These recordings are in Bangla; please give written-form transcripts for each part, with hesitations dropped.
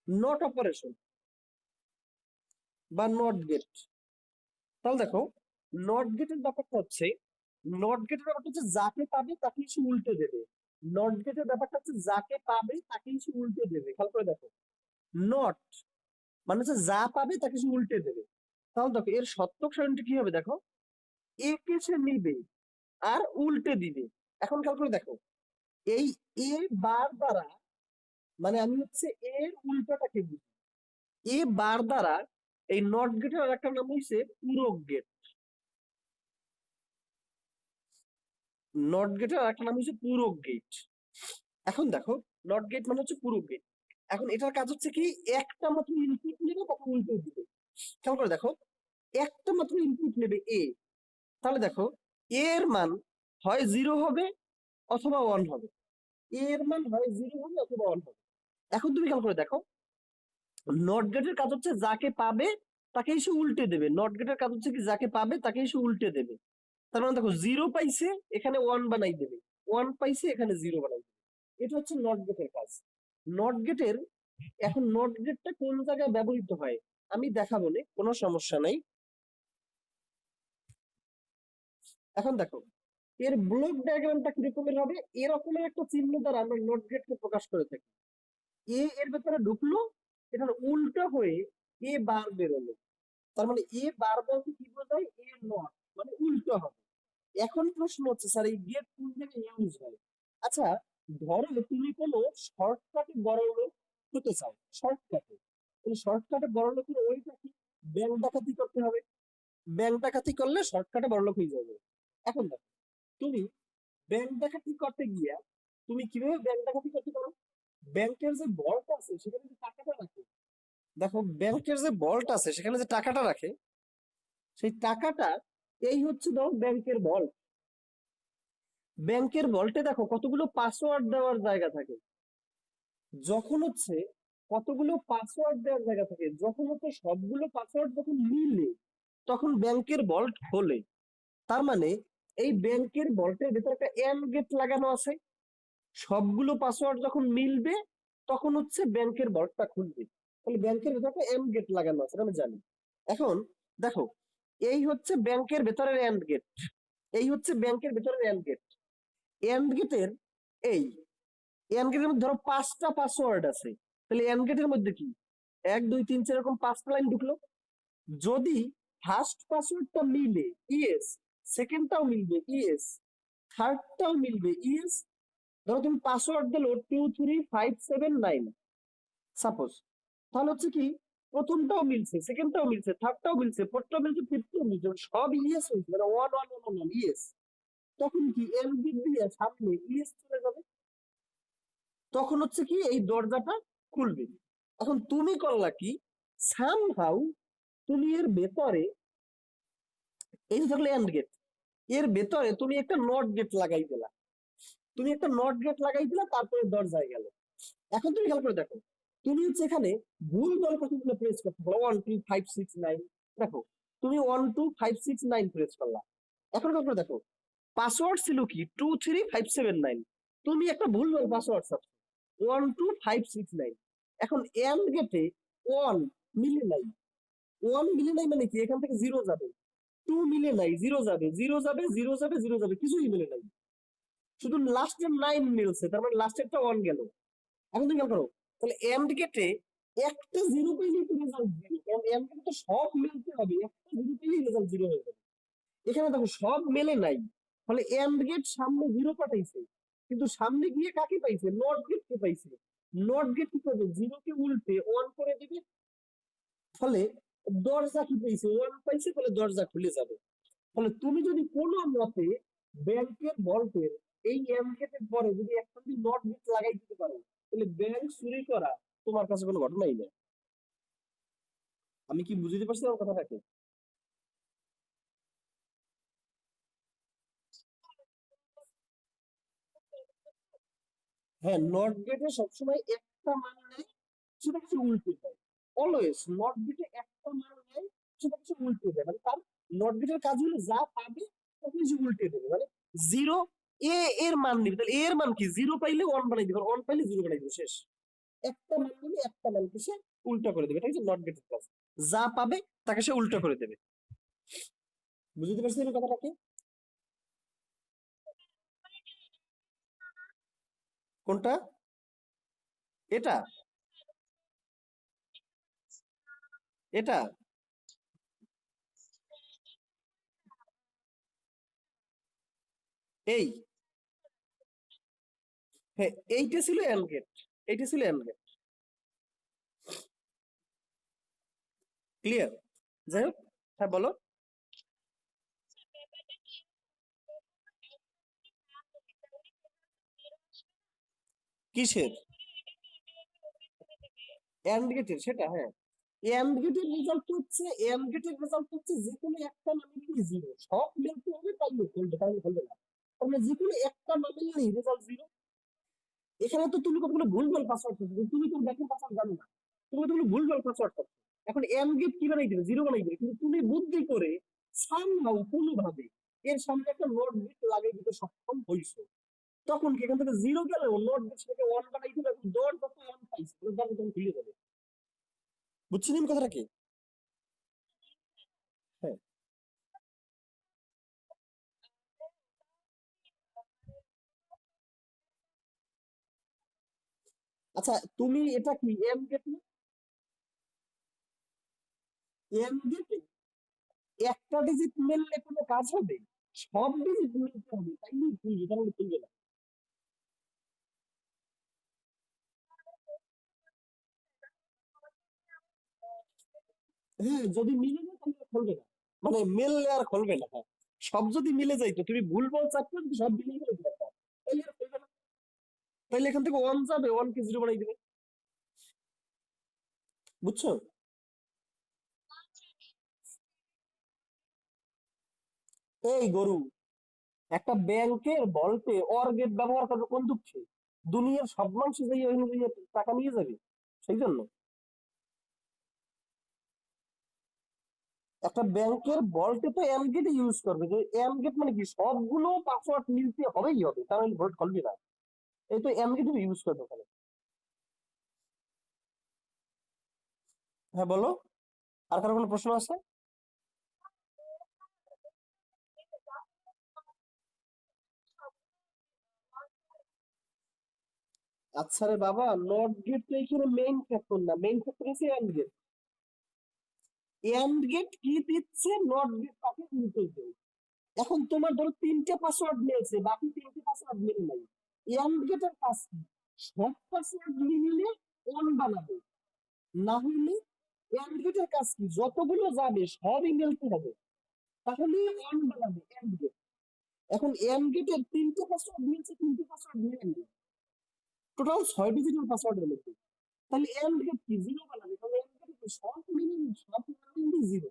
নট অপারেশন বা নট গেট। তাহলে দেখো নট গেটের ব্যাপারটা হচ্ছে, নট গেটের ব্যাপারটা হচ্ছে যাকে পাবে তাকে সে উল্টে দেবে। নট গেটের ব্যাপারটা হচ্ছে যাকে পাবে তাকেই সে উল্টে দেবে। খেয়াল করে দেখো, নট মানে হচ্ছে যা পাবে তাকে সে উল্টে দেবে। তাহলে দেখো এর সত্যক সারণীটা কি হবে দেখো, এ কে সে নিবে আর উল্টে দিবে। এখন খেয়াল করে দেখো, এই এ বার দ্বারা মানে আমি হচ্ছে এর উল্টাটাকে বুঝি। এ বার দ্বারা এই নট গেটের আর একটা নাম হচ্ছে পূরক গেট। নট গেটের আর একটা নাম হচ্ছে পূরক গেট। এখন দেখো নট গেট মানে হচ্ছে পূরক গেট। এখন এটার কাজ হচ্ছে কি, একটা মাত্র ইনপুট নেবে তাকে উল্টে দিবে। খেয়াল করে দেখো, একটা মাত্র ইনপুট নেবে এ, তাহলে দেখো এর মান হয় 0 হবে অথবা 1 হবে। এর মান হয় 0 হবে অথবা 1 হবে। এখন তুমি খেয়াল করে দেখো, নট গেটের কাজ হচ্ছে যাকে পাবে তাকেই সে উল্টে দেবে। নট গেটের কাজ হচ্ছে কি, যাকে পাবে তাকেই সে উল্টে দেবে। তার মানে দেখো 0 পাইছে এখানে 1 বানাই দেবে, 1 পাইছে এখানে 0 বানাই দেবে। এটা হচ্ছে নট গেটের কাজ। নট গেটের, এখন নট গেটটা কোন জায়গায় ব্যবহৃত হয় আমি দেখাবো না, কোনো সমস্যা নাই। এখন দেখো এর ব্লক ডায়াগ্রামটা কিরকমের হবে, এরকমের একটা চিহ্ন দ্বারা আমরা নট গেটকে প্রকাশ করে থাকি। এ এর ভেতরে ঢুকলো, এটার উল্টো হয়ে এ বার বেরোলো, তার মানে এ বার বলতে কি বোঝায়, এ নট মানে উল্টো হবে। এখন প্রশ্ন হচ্ছে স্যার এই গেট কোন জায়গায় ইউজ হয়। আচ্ছা, ধরো তুমি কোনো শর্টকাটে বড় লোক হতে চাও, শর্টকাটে, এই শর্টকাটে বড় লোকের ওইটা কি, ব্যাংক ডাকাতি করতে হবে। ব্যাংক ডাকাতি করলে শর্টকাটে বড় লোক হয়ে যাবে। এখন দেখো তুমি ব্যাংক ডাকাতি করতে গিয়া তুমি কিভাবে ব্যাংক ডাকাতি করতে পারো, ব্যাংকের যে ভল্ট আছে সেখানে যে টাকাটা রাখে, দেখো ব্যাংকের যে ভল্ট আছে সেখানে যে টাকাটা রাখে, সেই টাকাটা এই হচ্ছে ধরো ব্যাংকের ভল্ট। ব্যাংকের ভল্টে দেখো কতগুলো পাসওয়ার্ড দেওয়ার জায়গা থাকে। যখন হচ্ছে কতগুলো পাসওয়ার্ড দেওয়ার জায়গা থাকে, যখন হচ্ছে সবগুলো পাসওয়ার্ড যখন মিলে তখন ব্যাংকের ভল্ট খোলে। তার মানে এই ব্যাংকের ভল্টের ভেতরে একটা এন্ড গেট লাগানো আছে। সবগুলো পাসওয়ার্ড যখন মিলবে তখন হচ্ছে ব্যাংকের ভল্টটা খুলবে। তাহলে ব্যাংকের ভেতরে একটা এন্ড গেট লাগানো আছে, আমি জানি। এখন দেখো এই হচ্ছে ব্যাংকের ভেতরের এন্ড গেট, এই হচ্ছে ব্যাংকের ভেতরের এন্ড গেট। এন্ড গেটের এই এন্ড গেটের মধ্যে ধরো 5টা পাসওয়ার্ড আছে, তাহলে এন্ড গেটের মধ্যে কি 1 2 3 4 এরকম 5টা লাইন ঢুকলো। যদি ফার্স্ট পাসওয়ার্ডটা মিলে ইয়েস, সেকেন্ডটাও মিলবে ইয়েস, থার্ডটাও মিলবে ইয়েস। ধরো তুমি পাসওয়ার্ড দিলো 23579 সাপোজ, তাহলে হচ্ছে কি প্রথমটাও মিলছে, সেকেন্ডটাও মিলছে, থার্ডটাও মিলছে, ফোর্থটাও মিলছে, ফিফথটাও মিলছে, সব ইয়েস হয়েছে, মানে 1 1 1 1 ইয়েস। তখন কি এমবি দিয়ে সামনে ইয়েস চলে যাবে, তখন হচ্ছে কি এই দরজাটা খুলবে। এখন তুমি করলা কি, সামহাউ তুমি এর ভেতরে, এই যে থাকলে এন্ড গেট, এর ভেতরে তুমি একটা নট গেট লাগাই দিলা, তুমি একটা নট গেট লাগাই দিলা, তারপরে দরজায় গেল। এখন তুমি খেয়াল করে দেখো, তুমি হচ্ছে এখানে ভুল বল কতগুলো প্রেস করতে পারো, 1 2 5 6 9, দেখো তুমি 1 2 5 6 9 প্রেস করলা। এখন খেয়াল করে দেখো পাসওয়ার্ড ছিল কি 23579, তুমি একটা ভুল বল পাসওয়ার্ড ছাড়ছো 1 2 5 6 9। এখন এন্ড গেটে 1 মিলে নাই, 1 মিলে নাই মানে কি, এখান থেকে 0 যাবে, 2 মিলে নাই, 0 যাবে, 0 যাবে, 0 যাবে, 0 যাবে, কিছুই মিলে নাই, শুধু লাস্টের 9 মিলছে, তার মানে লাস্টেরটা 1 গেল। এখন তুমি খেয়াল করো, তাহলে এন্ড গেটে একটা 0 পেলেই তো রেজাল্ট 0, কারণ এন্ড গেটে তো সব মিলতে হবে, একটা 0 পেলেই রেজাল্ট 0 হয়ে যাবে। এখানে দেখো সব মেলে নাই, ফলে এন্ড গেট সামনে 0 পাঠাইছে, কিন্তু সামনে গিয়ে কাকে পাইছে, নট গেট কে পাইছে। নট গেট কি করবে, 0 কে উল্টে 1 করে দিবে, ফলে দরজা কি পাইছে, 1 পাইছে, ফলে দরজা খুলে যাবে। ফলে তুমি যদি কোনো মতে ব্যাংকের ভল্টের এই এন্ড গেটের পরে যদি একটা যদি নট গেট লাগাই দিতে পারো, তাহলে ব্যাংক চুরি করা তোমার কাছে কোনো ঘটনাই নেই। আমি কি বুঝতে পারছি আমার কথাটাকে? হ্যাঁ, নট গেটে সবসময় একটা মান নেয়, সেটা কিছু উল্টে দেয়। অলওয়েজ নট গেটে একটা মান নেয়, সেটা কিছু উল্টে দেয়, মানে তার নট গেটের কাজ হলো যা পাবে তাকে কিছু উল্টে দেবে। মানে 0 এ এর মান নিবে, তাহলে এর মান কি 0 পাইলে 1 বানাই দিবে, 1 পাইলে 0 বানাই দিবে, শেষ। একটা মান নিলে একটা মানকে সে উল্টা করে দেবে, এটা হচ্ছে নট গেটের কাজ। যা পাবে তাকে সে উল্টা করে দেবে। বুঝতে পারছেন কথাটা কি? কোনটা? এটা এটা এই হ্যাঁ, এইটা ছিল এন্ড গেট, এইটা ছিল এন্ড গেট। ক্লিয়ার? যাই হোক, হ্যাঁ বলো। কিসের? এন্ড গেটের, সেটা হ্যাঁ। এন্ড গেটের রেজাল্ট হচ্ছে, এন্ড গেটের রেজাল্ট হচ্ছে যে কোনো একটা নামের জিরো, সব মিলতে হবে তাইলে বলবে, তাইলে বলবে না। তাহলে যে কোনো একটা নামের রেজাল্ট জিরো। এখানে তো তুমি কতগুলো ভুলভাল পাসওয়ার্ড করছো, তুমি তো ব্যাংকের পাসওয়ার্ড জানো না, তুমি কতগুলো ভুলভাল পাসওয়ার্ড করছো। এখন এন্ড গেট কি বানাই দিবে? জিরো বানাই দিবে, কিন্তু তুমি বুদ্ধি করে সামহাও কোনোভাবে এর সামনে একটা নট গেট লাগাই দিতে সক্ষম হইছো। তখন কি এখান থেকে জিরো গেলেও নট গেট সেটাকে ওয়ান বানাই দিবে, এবং ডট যত ওয়ান পাইছে দরজা তখন খুলে যাবে। বুঝছেন আমি কথাটা কি? হ্যাঁ। আচ্ছা, তুমি এটা কি এম গেট না? এম গেটে একটা ডিজিট মিললে কোনো কাজ হবে? সব ডিজিট মিলতে হবে, তাই না? খুলবে, তাহলে খুলবে না। হ্যাঁ, যদি মিলে যায় তাহলে আর খুলবে না, মানে মিললে আর খুলবে না। হ্যাঁ, সব যদি মিলে যাইতো, তুমি ভুল বল চাচ্ছ, যদি সব মিলে গেলে তাহলে আর খুলবে না। তাহলে এখান থেকে ওয়ান যাবে, ওয়ান কে জিরো বানাই দিবে। বুঝছো? এই গরু, একটা ব্যাংকের বলতে অর গেট ব্যবহার করবে কোন দুঃখে? দুনিয়ার সব মানুষ যাই ওই অনুযায়ী টাকা নিয়ে যাবে, সেই জন্য। একটা ব্যাংকের বলতে তো এম গেট ইউজ করবে, যে এম গেট মানে কি সবগুলো পাসওয়ার্ড মিলতে হবেই হবে, তাহলে ভোট খুলবে না। এই তো এম গেট ইউজ করবে ওখানে। হ্যাঁ বলো, আর কারো কোনো প্রশ্ন আছে? আচ্ছা রে বাবা, নট গেট তো এখানে মেইন ফ্যাক্টর না, মেইন ফ্যাক্টর হচ্ছে এন্ড গেট। এন্ড গেট কি দিচ্ছে, নট গেট তাকে উল্টে দেবে। এখন তোমার ধরো তিনটে পাসওয়ার্ড মিলছে, বাকি তিনটে পাসওয়ার্ড মিলে নাই। এন্ড গেটের কাজ কি? সব পাসওয়ার্ড মিলে অন বানাবে, না হলে এন্ড গেটের কাজ কি? যতগুলো যাবে সবই মিলতে হবে, তাহলে অন বানাবে এন্ড গেট। এখন এন্ড গেটের তিনটে পাসওয়ার্ড মিলছে, তিনটে পাসওয়ার্ড মিলে নেই, টোটাল 6 ডিজিটের পাসওয়ার্ডের মধ্যে। তাহলে এন্ড গেট কি? জিরো বানাবে, তাহলে এন্ড গেট কি? সব মিলে, সব মিলে জিরো,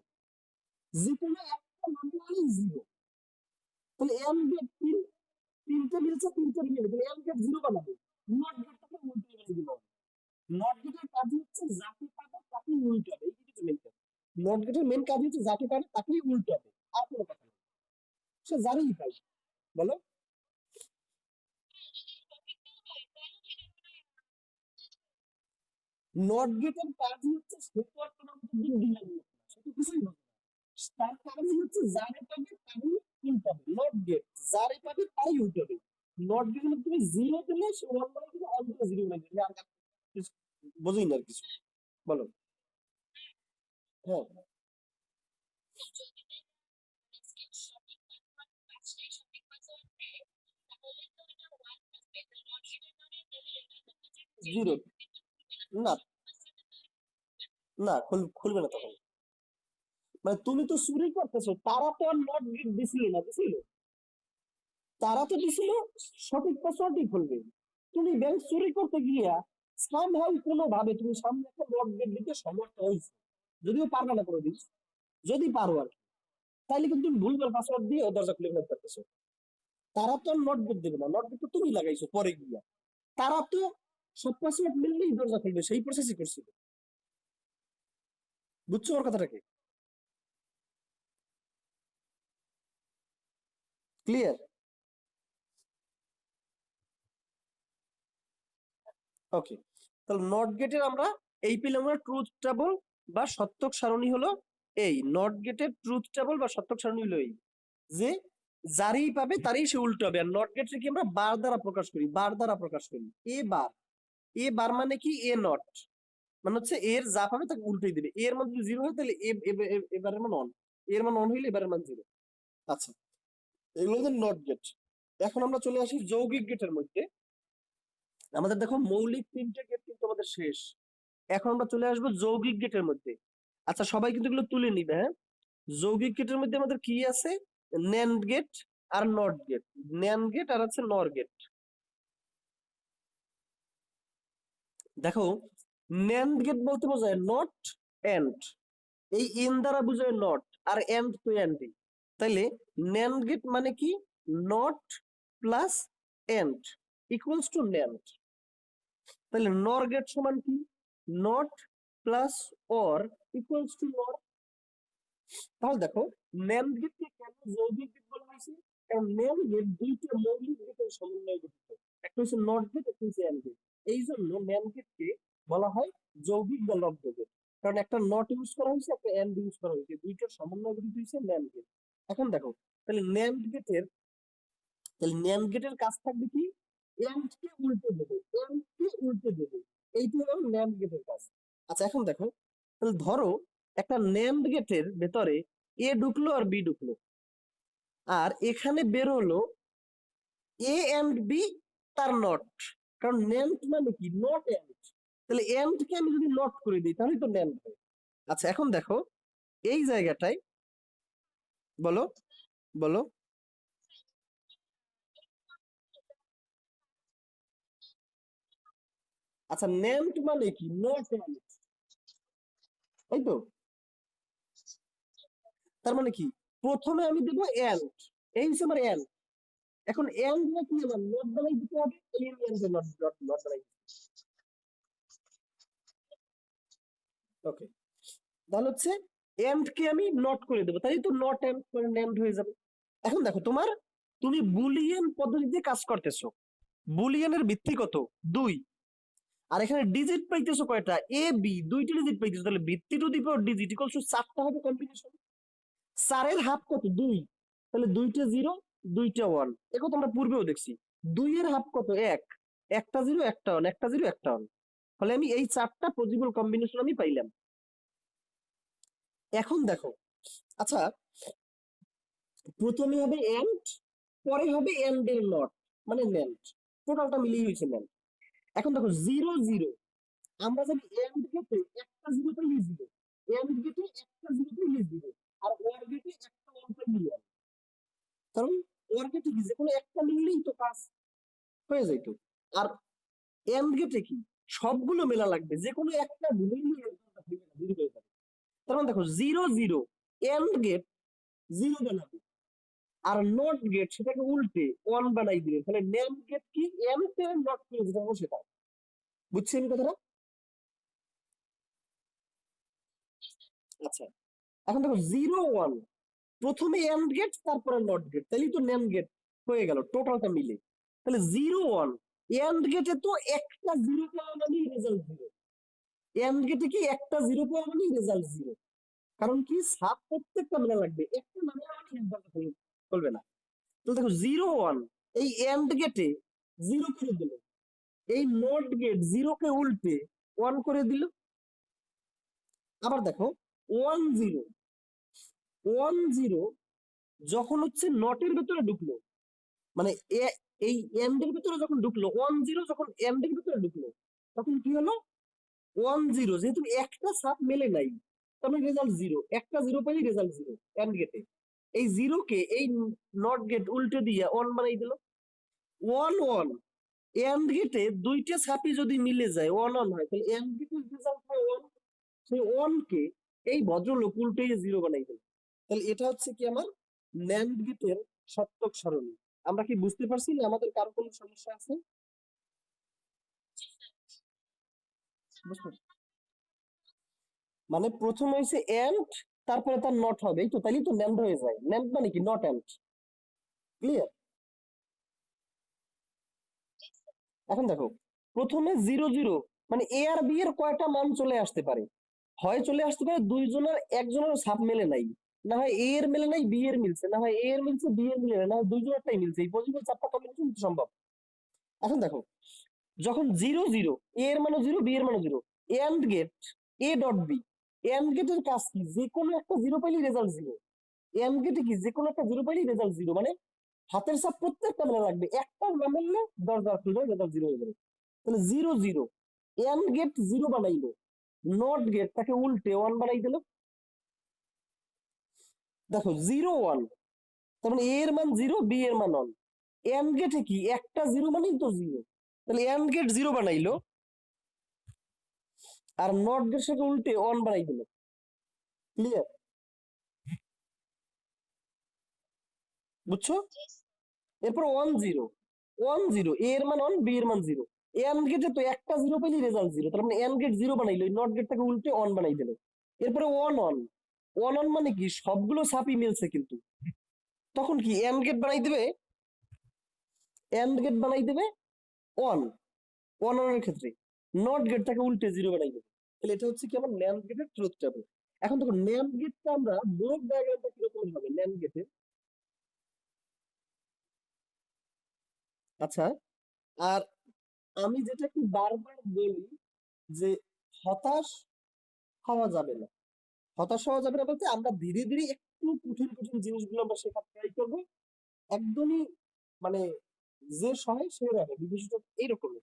যে কোনো একটা মান মানে জিরো। তাহলে এন্ড গেট তিনটে মিলছে, তিনটে মিলে, তাহলে এন্ড গেট জিরো বানাবে। নট গেটটাকে উল্টে মেরে দিল। নট গেটের কাজ হচ্ছে যাকে পাবে তাকেই উল্টাবে, এই কিছু মেন কাজ। নট গেটের মেন কাজ হচ্ছে যাকে পাবে তাকেই উল্টাবে, আর কোনো কথা নেই। সে জানেই পাই। বলো। নট গেটের কাজ হচ্ছে সে তো আর তোমার মতো বুদ্ধিমান লোক না, সে তো কিছুই বোঝে না। তার কাজ হচ্ছে যারে পাবে তারই উল্টাবে, নট গেট যারে পাবে তাই উল্টাবে। নট গেট তুমি জিরো দিলে সে ওয়ান বানাই দিবে, অন দিলে জিরো বানাই দিবে, আর কিছু বোঝেই না আর কিছু। বলো। হ্যাঁ। জিরো। না, না খুলবে না তখন। মানে তুমি তো চুরি করতেছো, তারা তো আর নট গেট দিছিল না, দিছিল? তারা তো দিছিল সঠিক পাসওয়ার্ডই খুলবে। তুমি ব্যাংক চুরি করতে গিয়া সামহাউ কোনো ভাবে তুমি সামনে একটা নট গেট দিতে সমর্থ হয়েছে, যদিও পারবে না কোনোদিন, যদি পারো আর কি। তাইলে কিন্তু তুমি ভুলভাল পাসওয়ার্ড দিয়ে ও দরজা খুলে ফেলতে পারতেছো। তারা তো আর নট গেট দেবে না, নট গেট তো তুমি লাগাইছো পরে গিয়া। তারা তো সব পাসওয়ার্ড মিললেই দরজা খুলবে, সেই প্রসেসই করছিল। বুঝছো ওর কথাটাকে? ক্লিয়ার? ওকে। তাহলে নট গেটের আমরা এই পেলাম, আমরা ট্রুথ টেবল বা সত্যক সারণী হলো এই। নট গেটের ট্রুথ টেবল বা সত্যক সারণী হলো এই, যে যারই পাবে তারই সে উল্টো হবে। আর নট গেটকে কি আমরা বার দ্বারা প্রকাশ করি, বার দ্বারা প্রকাশ করি। এ বার, এ বার মানে কি এ নট, মানে হচ্ছে এর যা পাবে তাকে উল্টোই দিবে। এর মান যদি জিরো হয় তাহলে এবারের মান অন, এর মান অন হইলে এবারের মান জিরো। আচ্ছা, এগুলো হচ্ছে নট গেট। এখন আমরা চলে আসি যৌগিক গেটের মধ্যে। আমাদের দেখো মৌলিক তিনটে গেট কিন্তু আমাদের শেষ, এখন আমরা চলে আসবো যৌগিক গেটের মধ্যে। আচ্ছা সবাই কিন্তু এগুলো তুলে নিবে, হ্যাঁ। যৌগিক গেটের মধ্যে আমাদের কি আছে, ন্যান্ড গেট আর নট গেট, ন্যান্ড গেট আর আছে নর গেট। দেখো ন্যান্ড গেট বলতে বোঝায় নট এন্ড, এই এন দ্বারা বোঝায় নট, আর এন্ড তো এন্ডই। তাইলে ন্যান্ড গেট মানে কি, NOT plus AND equals to NAND. তাহলে নর গেট সমান কি, NOT plus OR equals to NOR. তাহলে দেখো ন্যান্ড গেটকে কেন যৌগিক গেট বলা হয়েছে, কারণ ন্যান্ড গেট দুইটা মৌলিক গেটের সমন্বয়ে গঠিত, একটা হচ্ছে নট গেট, একটা হচ্ছে এন্ড গেট। এই জন্য ন্যান্ড গেটকে বলা হয় যৌগিক বা লব্ধ গেট, কারণ একটা নট ইউজ করা হয়েছে, একটা এন্ড ইউজ করা হয়েছে, দুইটার সমন্বয়ে গঠিত হয়েছে ন্যান্ড গেট। এখন দেখো তাহলে ন্যান্ড গেটের কাজ থাকবে কি, এন্ড কে উল্টে দেবে, এন্ড কে উল্টে দেবে, এইটা হলো ন্যান্ড গেটের কাজ। আচ্ছা এখন দেখো, তাহলে ধরো একটা ন্যান্ড গেটের ভেতরে এ ঢুকলো আর বি ঢুকলো, আর এখানে বের হলো এ এন্ড বি তার নট, কারণ ন্যান্ড মানে কি নট এন্ড, তাহলে এন্ড কে আমি যদি নট করে দিই তাহলে তো ন্যান্ড হয়। আচ্ছা এখন দেখো এই জায়গাটায়, বলো বলো। আচ্ছা ন্যান্ড মানে কি নট এন্ড, তাই তো। তার মানে কি, প্রথমে আমি দেবো এন্ড, এই হচ্ছে আমার এন্ড। এখন এন্ড না কি আমার নট বানাই দিতে হবে, এই এন্ড নট নট নট বানাই। ওকে, তাহলে হচ্ছে এন্ড কে আমি নট করে দেবো, তাই তো নট এন্ড করে ন্যান্ড হয়ে যাবে। এখন দেখো তুমি বুলিয়ান পদ্ধতিতে কাজ করতেছো, বুলিয়ানের ভিত্তি কত, 2, আর এখানে ডিজিট পাইতেছো কয়টা, এ বি, দুইটা ডিজিট পাইতেছো, তাহলে ভিত্তি to the power digit equals to 4টা হবে কম্বিনেশন। 4 এর হাফ কত, 2, তাহলে 2টা 0, 2টা 1, এ কথা আমরা পূর্বেও দেখছি। 2 এর হাফ কত, 1, একটা 0 একটা 1, একটা 0 একটা 1, ফলে আমি এই 4টা পসিবল কম্বিনেশন আমি পাইলাম। এখন দেখো, আচ্ছা প্রথমে হবে এন্ড, পরে হবে এন্ড এর নট, মানে ন্যান্ড, টোটালটা মিলিয়ে হয়েছে ন্যান্ড। এখন দেখো 0 0, আমরা জানি এন্ড গেটে একটা 0 পাইলে 0, এন্ড গেটে একটা 0 পাইলে 0, আর ওর গেটে একটা 1 পাইলে 1, কারণ ওর গেটে কি যে কোনো একটা মিললেই তো কাজ হয়ে যাইতো। আর এন্ড গেটে কি সবগুলো মেলা লাগবে, যে কোনো একটা ভুলেই দেরি হয়ে যাবে। তার মানে দেখো 0 0, এন্ড গেট 0 বানাবে, আর নট গেট সেটাকে উল্টে 1 বানাই দিবে, তাহলে ন্যান্ড গেট কি এন্ড এর নট করে যেটা হবে সেটা। বুঝছেন কথাটা? আচ্ছা এখন দেখো 0 1, প্রথমে এন্ড গেট তারপরে নট গেট, তাহলেই তো ন্যান্ড গেট হয়ে গেল টোটালটা মিলে। তাহলে 0 1, এন্ড গেটে তো একটা 0 পাওয়া মানে রেজাল্ট 0, এন্ড গেটে কি একটা 0 পাওয়া মানে রেজাল্ট 0, কারণ কি সাব প্রত্যেকটা মেলা লাগবে, একটা মানে চলবে না। তো দেখো 0 1, এই এন্ড গেটে 0 করে দিল, এই নট গেট 0 কে উল্টে 1 করে দিল। আবার দেখো 1 0, 1 0 যখন হচ্ছে নটের ভেতরে ঢুকলো, মানে এই এন্ড এর ভিতরে যখন ঢুকলো, 1 0 যখন এন্ড এর ভিতরে ঢুকলো, তখন কি হলো 1 0, যেহেতু একটা সাব মেলে নাই তখন রেজাল্ট 0, একটা 0 পাইলে রেজাল্ট 0 এন্ড গেটে। এই 0 কে এই নট গেট উল্টে দিয়ে 1 বানাই দিল। 1 1, এন্ড গেটে দুইটা সাপই যদি মিলে যায় 1 1 হয়, তাহলে এন্ড গেটের রেজাল্ট হয় 1, সেই 1 কে এই ভদ্রলোক উল্টে 0 বানাই দিল। তাহলে এটা হচ্ছে কি আমার ন্যান্ড গেটের সত্যক সারণী। আমরা কি বুঝতে পারছি না আমাদের কারো কোনো সমস্যা আছে? মানে প্রথমে হয়েছে এন্ড, তারপরে তার নট হবে, এই তো, তাইলে তো ন্যান্ড হয়ে যায়। ন্যান্ড মানে কি নট এন্ড, ক্লিয়ার? এখন দেখো প্রথমে 0 0, মানে এ আর বি এর কয়টা মান চলে আসতে পারে? হয় চলে আসতে পারে দুইজনের একজনের সাব মেলে নাই, না হয় এ এর মেলে নাই বি এর মিলছে, না হয় এ এর মিলছে বি এর মিলে নাই, না হয় দুইজনেরটাই মিলছে। এই পসিবল চারটা কম্বিনেশন সম্ভব। এখন দেখো, যখন 0 0, এ এর মানে 0, বি এর মানে 0, AND gate A dot B, AND গেটের কাজ কি? যে কোনো একটা 0 পাইলেই রেজাল্ট 0। এন্ড গেটে কি? যে কোনো একটা 0 পাইলেই রেজাল্ট 0, মানে হাতের সাপ প্রত্যেকটা মেলা লাগবে, একটা না মিললে দরজা খুলবে, রেজাল্ট 0 হয়ে যাবে। তাহলে 0 0, এন্ড গেট 0 বানাইলো, নট গেট তাকে উল্টে 1 বানাই দিল। দেখো 0 1, তার মানে এ এর মান 0, বি এর মান 1। এন্ড গেটে কি? একটা 0 মানেই তো 0, তাহলে এন্ড গেট 0 বানাইলো, আর নট গেট সাথে উল্টে 1 বানাই দিল। ক্লিয়ার? বুঝছো? এরপর 1 0, 1 0, এ এর মান 1, বি এর মান 0। এন্ড গেটে তো একটা 0 পেলেই রেজাল্ট 0, তার মানে এন্ড গেট 0 বানাইলো, নট গেটটাকে উল্টে 1 বানাই দিল। এরপরে 1 1, 1 1 মানে কি? সবগুলো সাপই মিলছে কিন্তু, তখন কি এন্ড গেট বানাই দেবে, এন্ড গেট বানাই দেবে 1 1 1 এর ক্ষেত্রে, নট গেটটাকে উল্টে 0 বানাই দেবে। তাহলে এটা হচ্ছে কি আমার ন্যান্ড গেটের ট্রুথ টেবল। এখন দেখো ন্যান্ড গেটটা আমরা ব্লক ডায়াগ্রামটা কিরকম হবে ন্যান্ড গেটের। আচ্ছা, আর আমি যেটা একটু বারবার বলি যে হতাশ হওয়া যাবে না। হতাশ হওয়া যাবে না বলতে আমরা ধীরে ধীরে একটু কঠিন কঠিন জিনিসগুলো আমরা শেখার ট্রাই করবো। একদমই মানে যে সহায় সে রহে, বিষয়টা এইরকমই।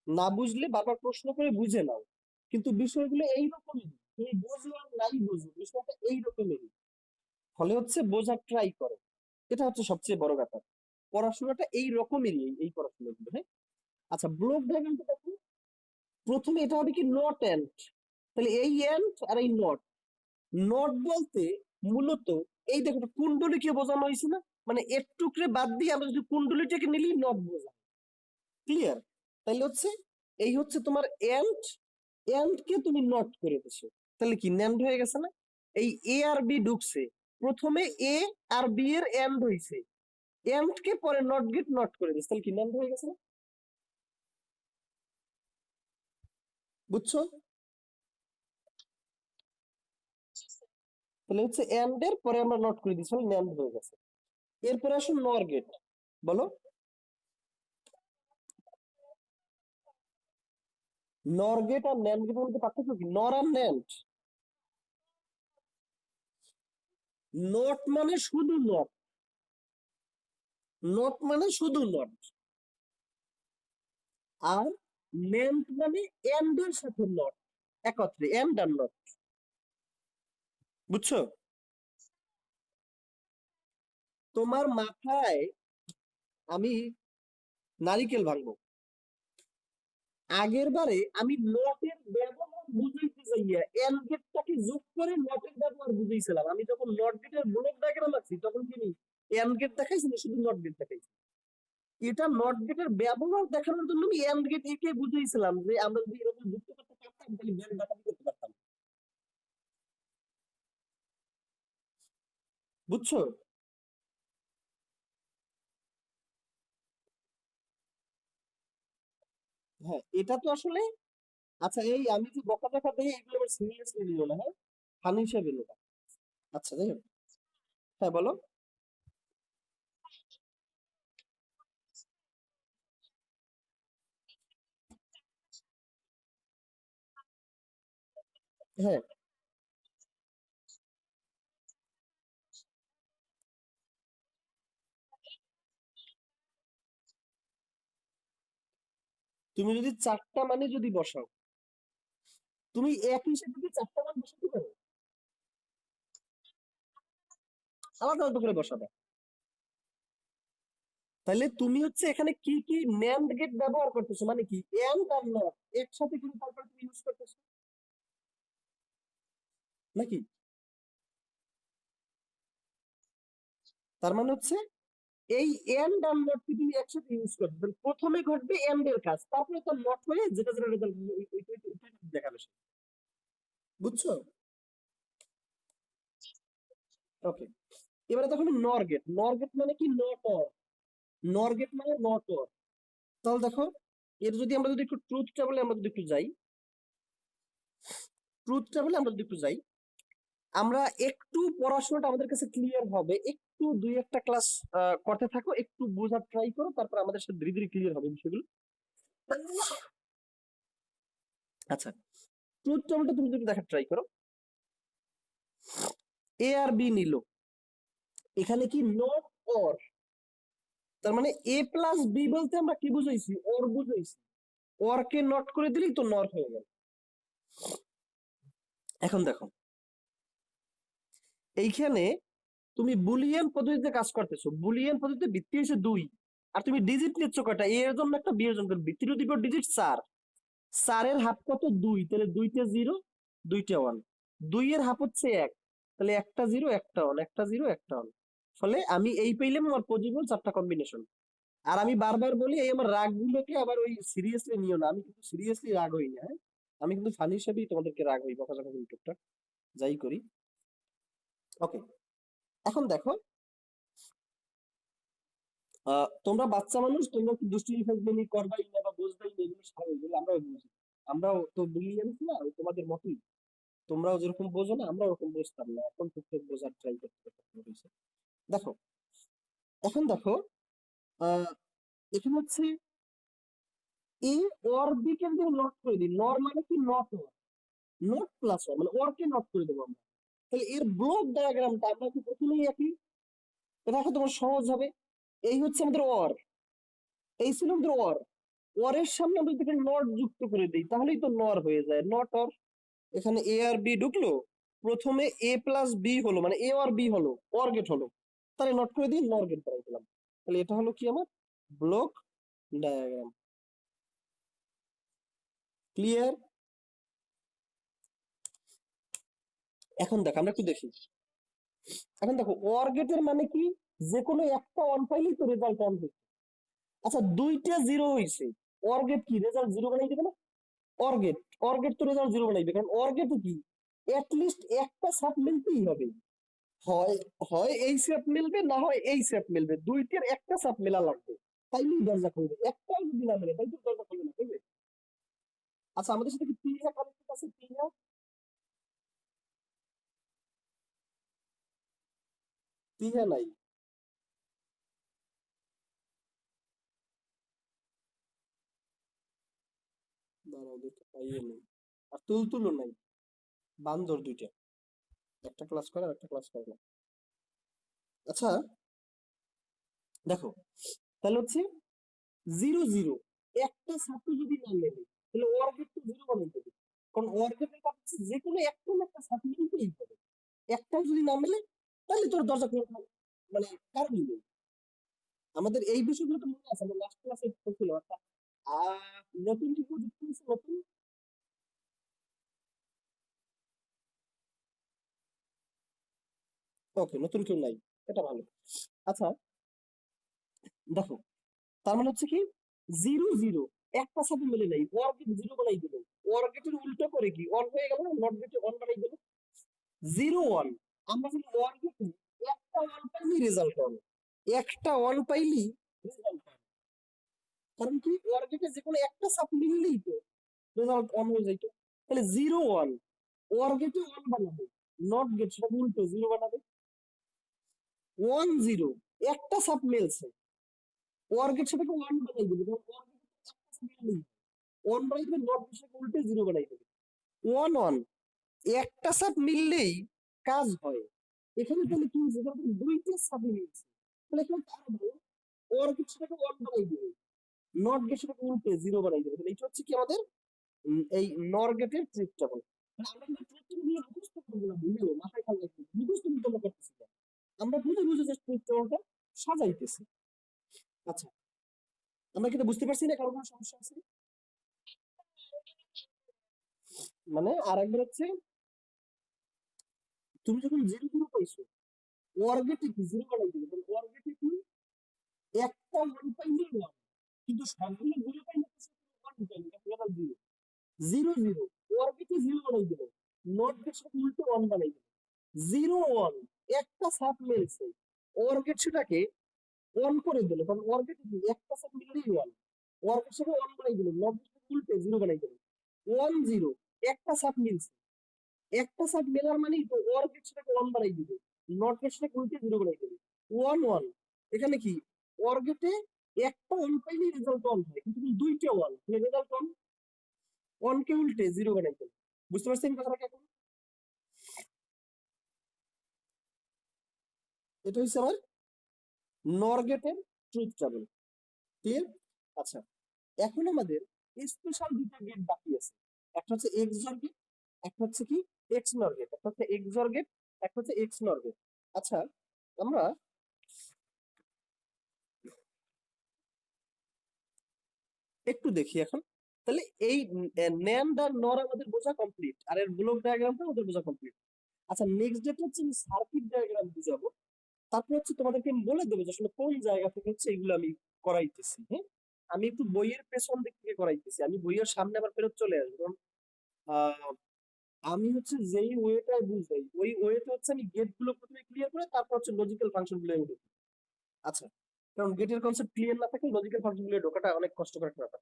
না বুঝলে বারবার প্রশ্ন করে বুঝে নাও, কিন্তু বিষয়গুলো এইরকমই। তুমি বুঝো আর নাই বুঝো, বিষয়টা এইরকমেরই। ফলে হচ্ছে বোঝার ট্রাই করো, এটা হচ্ছে সবচেয়ে বড় ব্যাপার। পড়াশোনাটা এই রকমেরই, এই পড়াশোনাগুলো। হ্যাঁ, আচ্ছা ব্লক ডায়াগ্রামটা দেখো। প্রথমে এটা হবে কি নট এন্ড, তাহলে এই এন্ড আর এই নট। নট বলতে মূলত এই দেখো কুণ্ডলীকে বোঝানো হয়েছে না, মানে এর টুকরে বাদ দিয়ে আমরা যদি কুণ্ডলীটাকে নিলি নট বোঝা। ক্লিয়ার? তাহলে হচ্ছে এই হচ্ছে তোমার এন্ড, এন্ড কে তুমি নট করে দিছো, তাহলে কি ন্যান্ড হয়ে গেছে না? এই এ আর বি ঢুকছে, প্রথমে এ আর বি এর এন্ড হইছে, এন্ড কে পরে নট গেট নট করে দিচ্ছে, তাহলে কি ন্যান্ড হয়ে গেছে না? বুঝছো? তাহলে হচ্ছে এন্ড এর পরে আমরা নট করে দিচ্ছি, ন্যান্ড হয়ে গেছে। এরপরে আসুন নর গেট। বলো, নর গেট আর ন্যান্ড গেটের মধ্যে পার্থক্য কি? নর আর ন্যান্ড, নট মানে শুধু নট, নট মানে শুধু নট, আর ন্যান্ড মানে এন্ড এর সাথে নট একত্রে, এন্ড আর নট। বুঝছো? তোমার মাথায় আমি নারিকেল ভাঙবো, আগের বারে আমি নটের ব্যবহার বুঝাইতে যাইয়া এন্ড গেটটাকে যোগ করে নটের ব্যবহার বুঝাইছিলাম। আমি যখন নট গেটের ব্লক ডায়াগ্রাম আছি তখন কি এন্ড গেট দেখাইছি না, শুধু নট গেট দেখাইছি। এটা নট গেটের ব্যবহার দেখানোর জন্য আমি এন্ড গেট একে বুঝাইছিলাম যে আমরা যদি এরকম যুক্ত করতে পারতাম তাহলে জ্ঞান ডাকাতি করতে পারতাম। বুঝছো? হ্যাঁ, এটা তো আসলে আচ্ছা, এই আমি যে বকা দেখা দেই এগুলো আবার সিরিয়াসলি নিও না, হ্যাঁ, ফানি হিসেবে নেবা। আচ্ছা যাই হোক, হ্যাঁ বলো। হ্যাঁ, তুমি যদি চারটা মানে যদি বসাও, তুমি একই সাথে যদি চারটা মান বসাতে পারো, আলাদা আলাদা করে বসাবে। তাহলে তুমি হচ্ছে এখানে কি কি ন্যান্ড গেট ব্যবহার করতেছো, মানে কি এন্ড আর নট একসাথে কিন্তু তারপরে তুমি ইউজ করতেছো নাকি? তার মানে হচ্ছে এই এন্ড আর নট কি তুমি একসাথে ইউজ করবে, তাহলে প্রথমে ঘটবে এন্ড এর কাজ, তারপরে তো নট হয়ে যেটা যেটা রেজাল্ট দেখাবে সে। বুঝছো? ওকে, এবারে দেখো নর গেট। নর গেট মানে কি? Not or. নর গেট মানে নট অর। তাহলে দেখো এর যদি আমরা যদি একটু ট্রুথ টেবলে আমরা যদি একটু যাই, আমরা একটু পড়াশোনাটা আমাদের কাছে ক্লিয়ার হবে, একটু দুই একটা ক্লাস করতে থাকো, একটু বোঝার ট্রাই করো, তারপর আমাদের সাথে ধীরে ধীরে ক্লিয়ার হবে বিষয়গুলো। আচ্ছা, ট্রুথ টেবলটা তুমি যদি দেখার ট্রাই করো, এ আর বি নিল, এখানে কি নট অর, তার মানে এ প্লাস বি বলতে আমরা কি বুঝাইছি, অর বুঝাইছি, অর কে নট করে দিলেই তো নট হয়ে গেল। এখন দেখো এইখানে তুমি বুলিয়ান পদ্ধতিতে কাজ করতেছো, বুলিয়ান পদ্ধতিতে ভিত্তি হচ্ছে 2, আর তুমি ডিজিট নিচ্ছ কয়টা, এ এর জন্য একটা বি এর জন্য ভিত্তি টু দি পাওয়ার ডিজিট 4, 4 এর হাফ কত 2, তাহলে 2টা 0 2টা 1, 2 এর হাফ হচ্ছে 1, তাহলে একটা 0 একটা 1, একটা 0 একটা 1, ফলে আমি এই পেইলাম আমার পজিবল 4টা কম্বিনেশন। আর আমি বারবার বলি এই আমার রাগ গুলোকে আবার ওই সিরিয়াসলি নিও না, আমি কিন্তু সিরিয়াসলি রাগ হই না, হ্যাঁ? আমি কিন্তু ফানি হিসেবেই তোমাদেরকে রাগ হই, বকাঝকা করি টুকটাক, যাই করি। ওকে, এখন দেখো তোমরা বাচ্চা মানুষ, তোমরা একটু দুষ্টুমি ফাজলামি করবাই না বা বুঝবাই না, এগুলো স্বাভাবিক, এগুলো আমরাও বুঝি, আমরাও তো ব্রিলিয়ান্ট না ওই তোমাদের মতোই, তোমরাও যেরকম বোঝো না আমরা ওরকম বুঝতাম না, এখন টুকটাক বোঝার ট্রাই করতে হয়েছে। দেখো, এখন দেখো আহ এখানে হচ্ছে এ অর বি কে যদি নট করে দিই, নর মানে কি not or, not plus one মানে ওর কে নট করে দেবো আমরা, তাহলে এর ব্লক ডায়াগ্রামটা আমরা কি প্রথমেই একই, এটা এখন তোমার সহজ হবে। এই হচ্ছে আমাদের অর, এই ছিল আমাদের অর, ওয়ারের সামনে আমরা যদি নট যুক্ত করে দিই তাহলেই তো নর হয়ে যায়, নট অর। এখানে এ আর বি ঢুকলো, প্রথমে এ প্লাস বি হলো মানে এ আর বি হলো, অর গেট হলো, তাহলে নট করে দিয়ে নর গেট বানাই দিলাম, তাহলে এটা হলো কি আমার ব্লক ডায়াগ্রাম। ক্লিয়ার? এখন দেখো আমরা একটু দেখি, এখন দেখো অর গেটের মানে কি, যে কোনো একটা অন পাইলেই তো রেজাল্ট অন হচ্ছে। আচ্ছা, 2টা 0 হয়েছে, অর গেট কি রেজাল্ট 0 বানাই দেবে না? অর গেট, অর গেট তো রেজাল্ট 0 বানাইবে, কারণ অর গেটে কি লিস্ট একটা সাব মিলতেই হবে, হয় হয় এই সেট মিলবে, না হয় এই সেট মিলবে, দুইটার একটা সাব মেলা লাগবে, তাইলেই দরজা খুলবে, একটাও যদি না মেলে তাই তো দরজা খুলবে না, খুলবে? আচ্ছা, আমাদের সাথে কি তিনটা কানেক্টেড আছে, তিনটা? তিনটা নাই, দাঁড়াও দুইটা পাইয়ে নেই, আর তুলতুলো নাই, বান্দর দুইটা, একটা ক্লাস করে আর একটা ক্লাস করে না। আচ্ছা দেখো, তাহলে হচ্ছে 0 0, একটা ছাত্র যদি না মেলে তাহলে ওর গেট তো 0 বানাই দেবে, কারণ ওর গেটের কাজ হচ্ছে যে কোনো একটা না একটা ছাত্র মিলতেই হবে, একটাও যদি না মেলে তাহলে তোর দরজা খোলা মানে কারণ নেই। আমাদের এই বিষয়গুলো তো মনে আছে, আমরা লাস্ট ক্লাসে পড়ছিল একটা নতুন কি প্রযুক্ত হয়েছে, নতুন? ওকে, নতুন কেউ নাই, এটা ভালো। আচ্ছা দেখো, তার মানে হচ্ছে কি 0 0, একটা সাথে মিলে নাই, ওর গেট 0 বানাই দিল, ওর গেটের উল্টো করে কি অন হয়ে গেল না, নট গেটে অন বানাই দিল, 0 1, আমরা যদি ওর গেটে একটা ওয়ান পাইলি রেজাল্ট হবে, একটা ওয়ান পাইলি রেজাল্ট হবে, কারণ কি ওর গেটে যে কোনো একটা সাপ মিললেই তো রেজাল্ট অন হয়ে যাইতো, তাহলে 0 1 ওর গেটে ওয়ান বানাবে, নট গেট সেটা উল্টো 0 বানাবে, 1 0 একটা সাব মিলছে, ওর গেট সেটাকে ওয়ান বানাই দিবে, কারণ ওর গেটে একটা সাব মিললেই ওয়ান বানাই দিবে, নট গেট সেটাকে উল্টে 0 বানাই দিবে, 1 1 একটা সাব মিললেই কাজ হয়। এখানে তাহলে কি হয়েছে, এখানে তাহলে দুইটা সাব মিলছে, তাহলে এখানে আরো ভালো, ওর গেট সেটাকে ওয়ান বানাই দিবে, নট গেট সেটাকে উল্টে 0 বানাই দিবে, তাহলে এটা হচ্ছে কি আমাদের এই নর গেটের ট্রিকটা বলে। মানে আমরা কিন্তু ট্রিকটা গুলো মুখস্থ করবো না, বুঝলো মাথায় খেয়াল রাখবো, মুখস্থ কিন্তু আমরা করতেছি না, আমরা বুঝে বুঝে জাস্ট ট্রিকটা সাজাইতেছি। আচ্ছা, আমরা কি এটা বুঝতে পারছি না, কারো কোনো সমস্যা আছে? মানে আর একবার হচ্ছে, তুমি যখন 0 0 পাইছো, ওর গেটে কি 0 বানাই দিবে, কারণ ওর গেটে কি একটা ওয়ান পাইলে ওয়ান, কিন্তু সবগুলো 0 পাইলে তো ওয়ান পাইলে, এটা টোটাল 0 0 0, ওর গেটে 0 বানাই দিবে, নট গেট সেটাকে উল্টো ওয়ান বানাই দিবে, 0 1 একটা সাব মিলছে, ওর গেট সেটাকে অন করে দিল, কারণ ওর গেটে কি একটা সাব মিললেই ওয়ান, ওর সাথে ওয়ান বানাই দিল, নট উল্টে জিরো বানাই দিল, 1 0, একটা সাব মিলছে, একটা সাব মেলার মানেই তো ওর সেটাকে ওয়ান বানাই দিবে, নট সেটাকে উল্টে জিরো বানাই দিবে, 1 1। এখানে কি ওর গেটে একটা ওয়ান পাইলে রেজাল্ট ওয়ান হয়, কিন্তু দুইটা ওয়ান, রেজাল্ট ওয়ান, ওয়ান কে উল্টে জিরো বানাই দিল। বুঝতে পারছেন কথাটা এখন? এটা হচ্ছে আমার নর গেটের ট্রুথ টেবিল। ক্লিয়ার? আচ্ছা, এখন আমাদের স্পেশাল দুটো গেট বাকি আছে, একটা হচ্ছে এক্সঅর গেট, একটা হচ্ছে কি এক্স নর গেট, একটা হচ্ছে এক্সঅর গেট, একটা হচ্ছে এক্স নর গেট। আচ্ছা, আমরা একটু দেখি এখন। তাহলে এই ন্যান্ড আর নর আমাদের বোঝা কমপ্লিট, আর এর ব্লক ডায়াগ্রামটা আমাদের বোঝা কমপ্লিট। আচ্ছা, নেক্সট ডেট হচ্ছে আমি সার্কিট ডায়াগ্রাম বুঝাবো, তারপর হচ্ছে তোমাদেরকে আমি বলে দেবো যে আসলে কোন জায়গা থেকে হচ্ছে এগুলো আমি করাইতেছি। হ্যাঁ, আমি একটু বইয়ের পেছন দিক থেকে করাইতেছি, আমি বইয়ের সামনে আবার ফেরত চলে আসবো, কারণ আহ, আমি হচ্ছে যেই ওয়েটাই বুঝাই ওই ওয়েতে হচ্ছে আমি গেট গুলো প্রথমে ক্লিয়ার করে তারপর হচ্ছে লজিক্যাল ফাংশন গুলো আমি ঢুকি। আচ্ছা, কারণ গেটের কনসেপ্ট ক্লিয়ার না থাকলে লজিক্যাল ফাংশন গুলো ঢোকাটা অনেক কষ্টকর একটা ব্যাপার।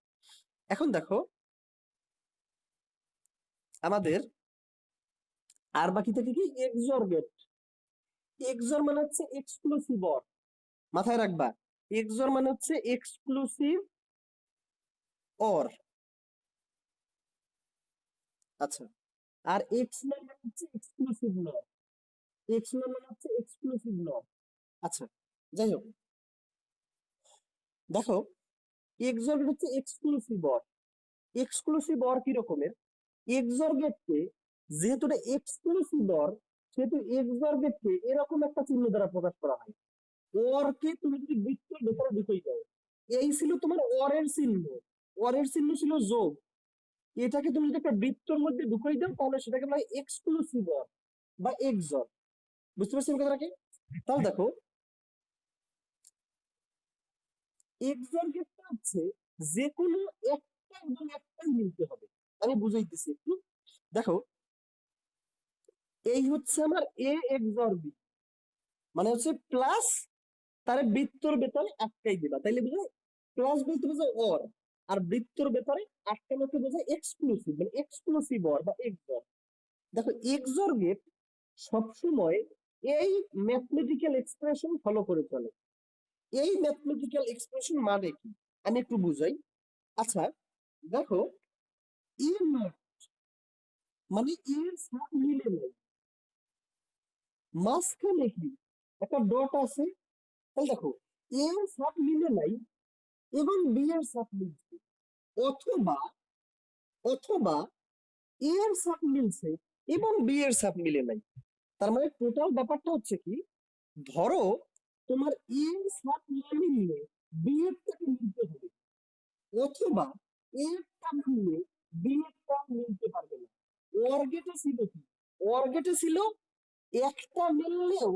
এখন দেখো আমাদের আর বাকি থাকে কি এক্সঅর গেট। এক্সঅর মানে হচ্ছে এক্সক্লুসিভ অর, মাথায় রাখবা, এক্সঅর মানে হচ্ছে এক্সক্লুসিভ অর। আচ্ছা, আর এক্স মানে হচ্ছে এক্সক্লুসিভ নর, এক্স মানে হচ্ছে এক্সক্লুসিভ নর। আচ্ছা, যাই হোক, দেখো এক্সঅর গেট হচ্ছে এক্সক্লুসিভ অর। এক্সক্লুসিভ অর কি রকমের? এক্সঅর গেটকে, যেহেতু এটা এক্সক্লুসিভ অর, সেহেতু এক্সঅর গেটকে এরকম একটা চিহ্ন দ্বারা প্রকাশ করা হয়। অরকে তুমি যদি বৃত্তের ভেতরে ঢুকিয়ে দাও, এই ছিল তোমার অরের চিহ্ন, অরের চিহ্ন ছিল যোগ, এটাকে তুমি যদি একটা বৃত্তের মধ্যে ঢুকিয়ে দাও তাহলে সেটাকে বলা হয় এক্সক্লুসিভ অর বা এক্সঅর। বুঝতে পারছি আমি কথাটাকে? তাহলে দেখো এক্সঅর গেটটা হচ্ছে যে কোনো একটা এবং একটাই মিলতে হবে। আমি বুঝাইতেছি একটু, দেখো এই হচ্ছে আমার এ এক্সঅর বি, মানে হচ্ছে প্লাস, তারে বৃত্তর ভেতরে আটকাই দিবা, তাইলে বুঝো প্লাস বলতে বোঝায় অর, আর বৃত্তর ভেতরে আটকানোকে বোঝায় এক্সক্লুসিভ, মানে এক্সক্লুসিভ অর বা এক্সঅর। দেখো এক্সঅর গেট সবসময় এই ম্যাথমেটিক্যাল এক্সপ্রেশন ফলো করে চলে। এই ম্যাথমেটিক্যাল এক্সপ্রেশন মানে কি আমি একটু বুঝাই। আচ্ছা, দেখো এ নট মানে এর সাথে মিলে নাই, মাঝখানে কি একটা ডট আছে, তাহলে দেখো এর সাথে মিলে নাই এবং বি এর সাথে মিলছে, অথবা অথবা এ এর সাথে মিলছে এবং বি এর সাথে মিলে নাই। তার মানে টোটাল ব্যাপারটা হচ্ছে কি, ধরো তোমার এ এর সাথে না মিললে বি এর সাথে মিলতে হবে, অথবা এ এরটা মিললে বি এরটা মিলতে পারবে না। ওর গেটে ছিল কি, ওর গেটে ছিল একটা মিললেও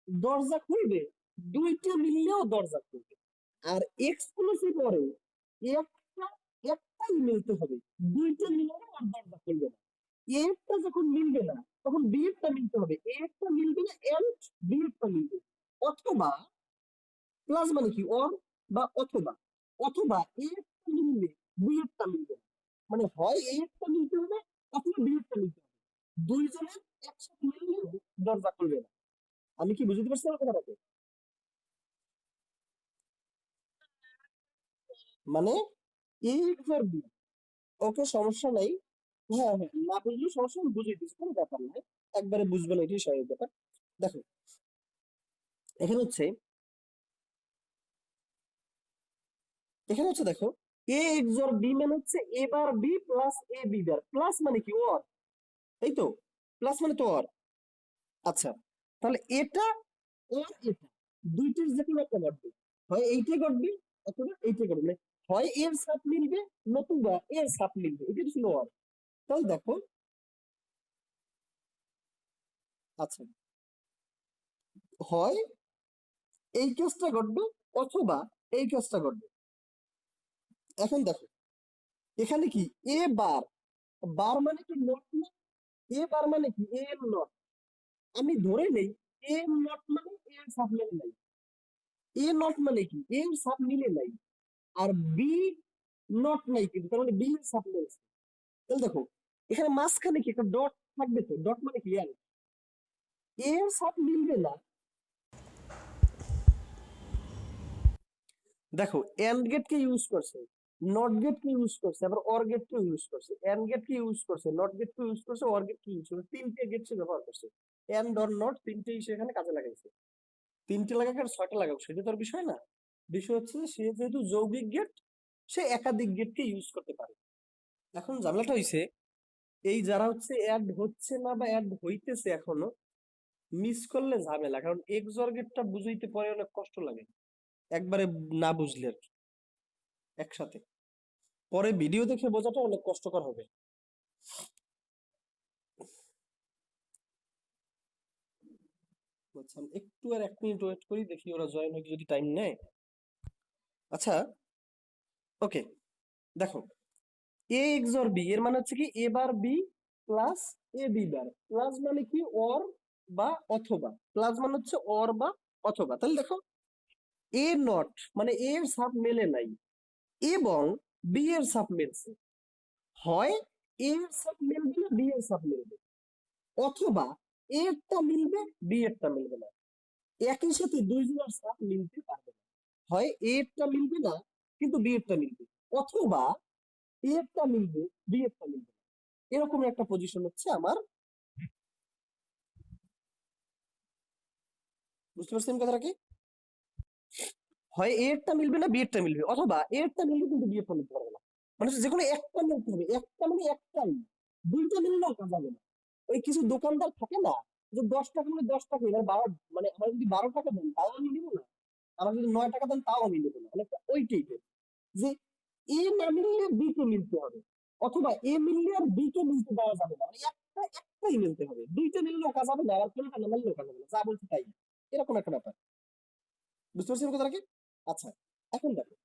দরজা খুলবে, দুইটা মিললেও দরজা খুলবে। আর এক্সক্লুসিভ পরে একটা একটাই মিলতে হবে, দুইটা মিললে আর দরজা খুলবে না। একটা যখন মিলবে না তখন বি এরটা মিলতে হবে, একটা মিলবে না এন্ড বি এরটা মিলবে, অথবা প্লাস মানে কি অর বা অথবা, অথবা একটা মিললে বি এরটা মিলবে না, মানে হয় একটা মিলতে হবে অথবা বি এরটা মিলতে হবে, দুইজনের একসাথে মিললেও দরজা খুলবে না। আমি কি বুঝতে পারছি আমার কথাটাকে? মানে এ এক্সর বি, ওকে সমস্যা নাই। হ্যাঁ হ্যাঁ, না বুঝলে সমস্যা নেই, বুঝিয়ে দিচ্ছি, কোনো ব্যাপার নাই, একবারে বুঝবে না, এটাই স্বাভাবিক ব্যাপার। দেখো এখানে হচ্ছে, এখানে হচ্ছে দেখো এ এক্সর বি মানে হচ্ছে এ bar B plus A B bar, plus মানে কি ওর, এই তো, প্লাস মানে তো ওর। আচ্ছা, তাহলে এটা ওর এটা দুইটির যে কোনো একটা ঘটবে, হয় এইটাই ঘটবে অথবা এইটাই ঘটবে, মানে হয় এর সাথে মিলবে নতুবা এর সাথে মিলবে, এটা ছিল ওর। তাহলে দেখো, আচ্ছা, হয় এই কেসটা ঘটবে অথবা এই কেসটা ঘটবে। এখন দেখো এখানে কি এ বার, বার মানে কি নট না, এ বার মানে কি এ এর নট, আমি ধরে নেই এ নট মানে এর সাথ মিলে নাই, এ নট মানে কি এর সাথ মিলে নাই, আর বি নট নাই কিন্তু, তার মানে বি এর সাব মিলছে। তাহলে দেখো এখানে মাঝখানে কি একটা ডট থাকবে, তো ডট মানে কি এ এর সাব মিলবে না। দেখো এন্ড গেট কে ইউজ করছে, নট গেট কে ইউজ করছে, আবার অর গেট কে ইউজ করছে, এন্ড গেট কে ইউজ করছে, নট গেট কে ইউজ করছে, অর গেট কে ইউজ করছে, তিনটে গেট সে ব্যবহার করছে। এন্ড অর নট তিনটেই সে এখানে কাজে লাগাইছে। তিনটে লাগাক আর ছয়টা লাগাক সেটা তোর বিষয় না। বিষয় হচ্ছে যে সে যেহেতু যৌগিক গেট, সে একাধিক গেটকে ইউজ করতে পারে। এখন ঝামেলাটা হইছে এই যারা হচ্ছে অ্যাড হচ্ছে না বা অ্যাড হইতেছে এখনো, মিস করলে ঝামেলা, কারণ এক্সর গেটটা বুঝাইতে পরে অনেক কষ্ট লাগে একবারে না বুঝলে আর কি একসাথে, পরে ভিডিও দেখে বোঝাটা অনেক কষ্টকর হবে। বুঝছেন, একটু আর 1 মিনিট ওয়েট করি, দেখি ওরা জয়েন হয়ে যদি টাইম নেয়। আচ্ছা ওকে, দেখো এ এক্সর বি এর মানে হচ্ছে কি এ bar B plus A B bar, plus মানে কি অর বা অথবা, প্লাস মানে হচ্ছে অর বা অথবা। তাহলে দেখো এ নট মানে এ এর সাব মেলে নাই এবং বি এর সাব মিলছে, হয় এ এর সাব মিলবে না বি এর সাব মিলবে, অথবা এ এরটা মিলবে বি এরটা মিলবে না। একই সাথে দুইজনের সাব মিলতে পারবে না, হয় এ এরটা মিলবে না কিন্তু বি এরটা মিলবে, অথবা এ এরটা মিলবে বি এরটা মিলবে না। এরকম একটা পজিশন হচ্ছে আমার, বুঝতে পারছেন কথাটা কি? হয় এ এরটা মিলবে না বি এরটা মিলবে, অথবা এ এরটা মিলবে কিন্তু বি এরটা মিলতে পারবে না। মানে হচ্ছে যেকোনো একটা মিলতে হবে, একটা মানে একটাই, দুইটা মিললেও কাজ হবে না। ওই কিছু দোকানদার থাকে না যে 10 টাকা মানে 10 টাকা, এবার 12 মানে আমার যদি 12 টাকা দেন তাও আমি নিবো না, আমার যদি 9 টাকা দেন তাও আমি নেবো না, অনেকটা ওই টাইপের, যে এ না মিললে বি কে মিলতে হবে, অথবা এ মিললে আর বি কে মিলতে দেওয়া যাবে না, মানে একটাই মিলতে হবে, দুইটা মিললেও কাজ হবে না, আর কোনটা না মিললেও কাজ হবে না, যা বলছি তাই, এরকম একটা ব্যাপার। বুঝতে পারছেন কথাটা কি? আচ্ছা এখন দেখো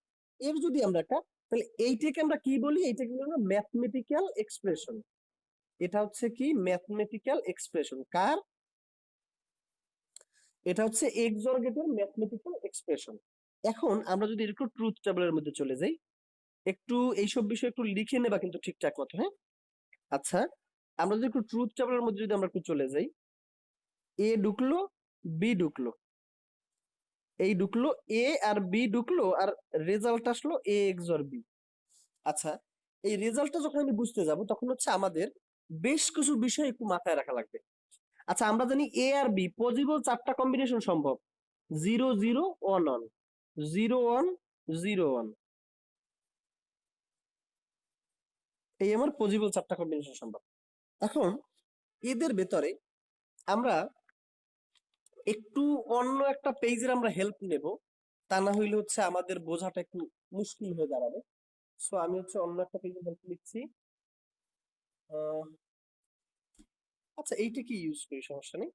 এর যদি আমরা একটা, তাহলে এইটাকে আমরা কি বলি, এইটাকে বলি আমরা ম্যাথমেটিক্যাল এক্সপ্রেশন। এটা হচ্ছে কি ম্যাথমেটিক্যাল এক্সপ্রেশন কার, এটা হচ্ছে এক্সর গেটের ম্যাথমেটিক্যাল এক্সপ্রেশন। এখন আমরা যদি একটু ট্রুথ টেবলের মধ্যে চলে যাই, একটু এইসব বিষয় একটু লিখে নেবা কিন্তু ঠিকঠাক মতো, হ্যাঁ? আচ্ছা আমরা যদি একটু ট্রুথ টেবলের মধ্যে যদি আমরা একটু চলে যাই, এ ঢুকলো বি ঢুকলো, এই ঢুকলো এ আর বি ঢুকলো, আর রেজাল্ট আসলো এ এক্সর বি। আচ্ছা এই রেজাল্টটা যখন আমি বুঝতে যাব তখন হচ্ছে আমাদের বেশ কিছু বিষয় একটু মাথায় রাখা লাগবে। আচ্ছা আমরা জানি এ আর বি পজিবল 4টা কম্বিনেশন সম্ভব, 0 0 1 1, 0 1 0 1, এই আমার পজিবল 4টা কম্বিনেশন সম্ভব। এখন এদের ভেতরে আমরা একটু অন্য একটা পেজের আমরা হেল্প নেব, তা না হইলে হচ্ছে আমাদের বোঝাটা একটু মুশকিল হয়ে দাঁড়াবে। সো আমি হচ্ছে অন্য একটা পেজের হেল্প নিচ্ছি। আচ্ছা এইটা কি ইউজ করি, সমস্যা নেই।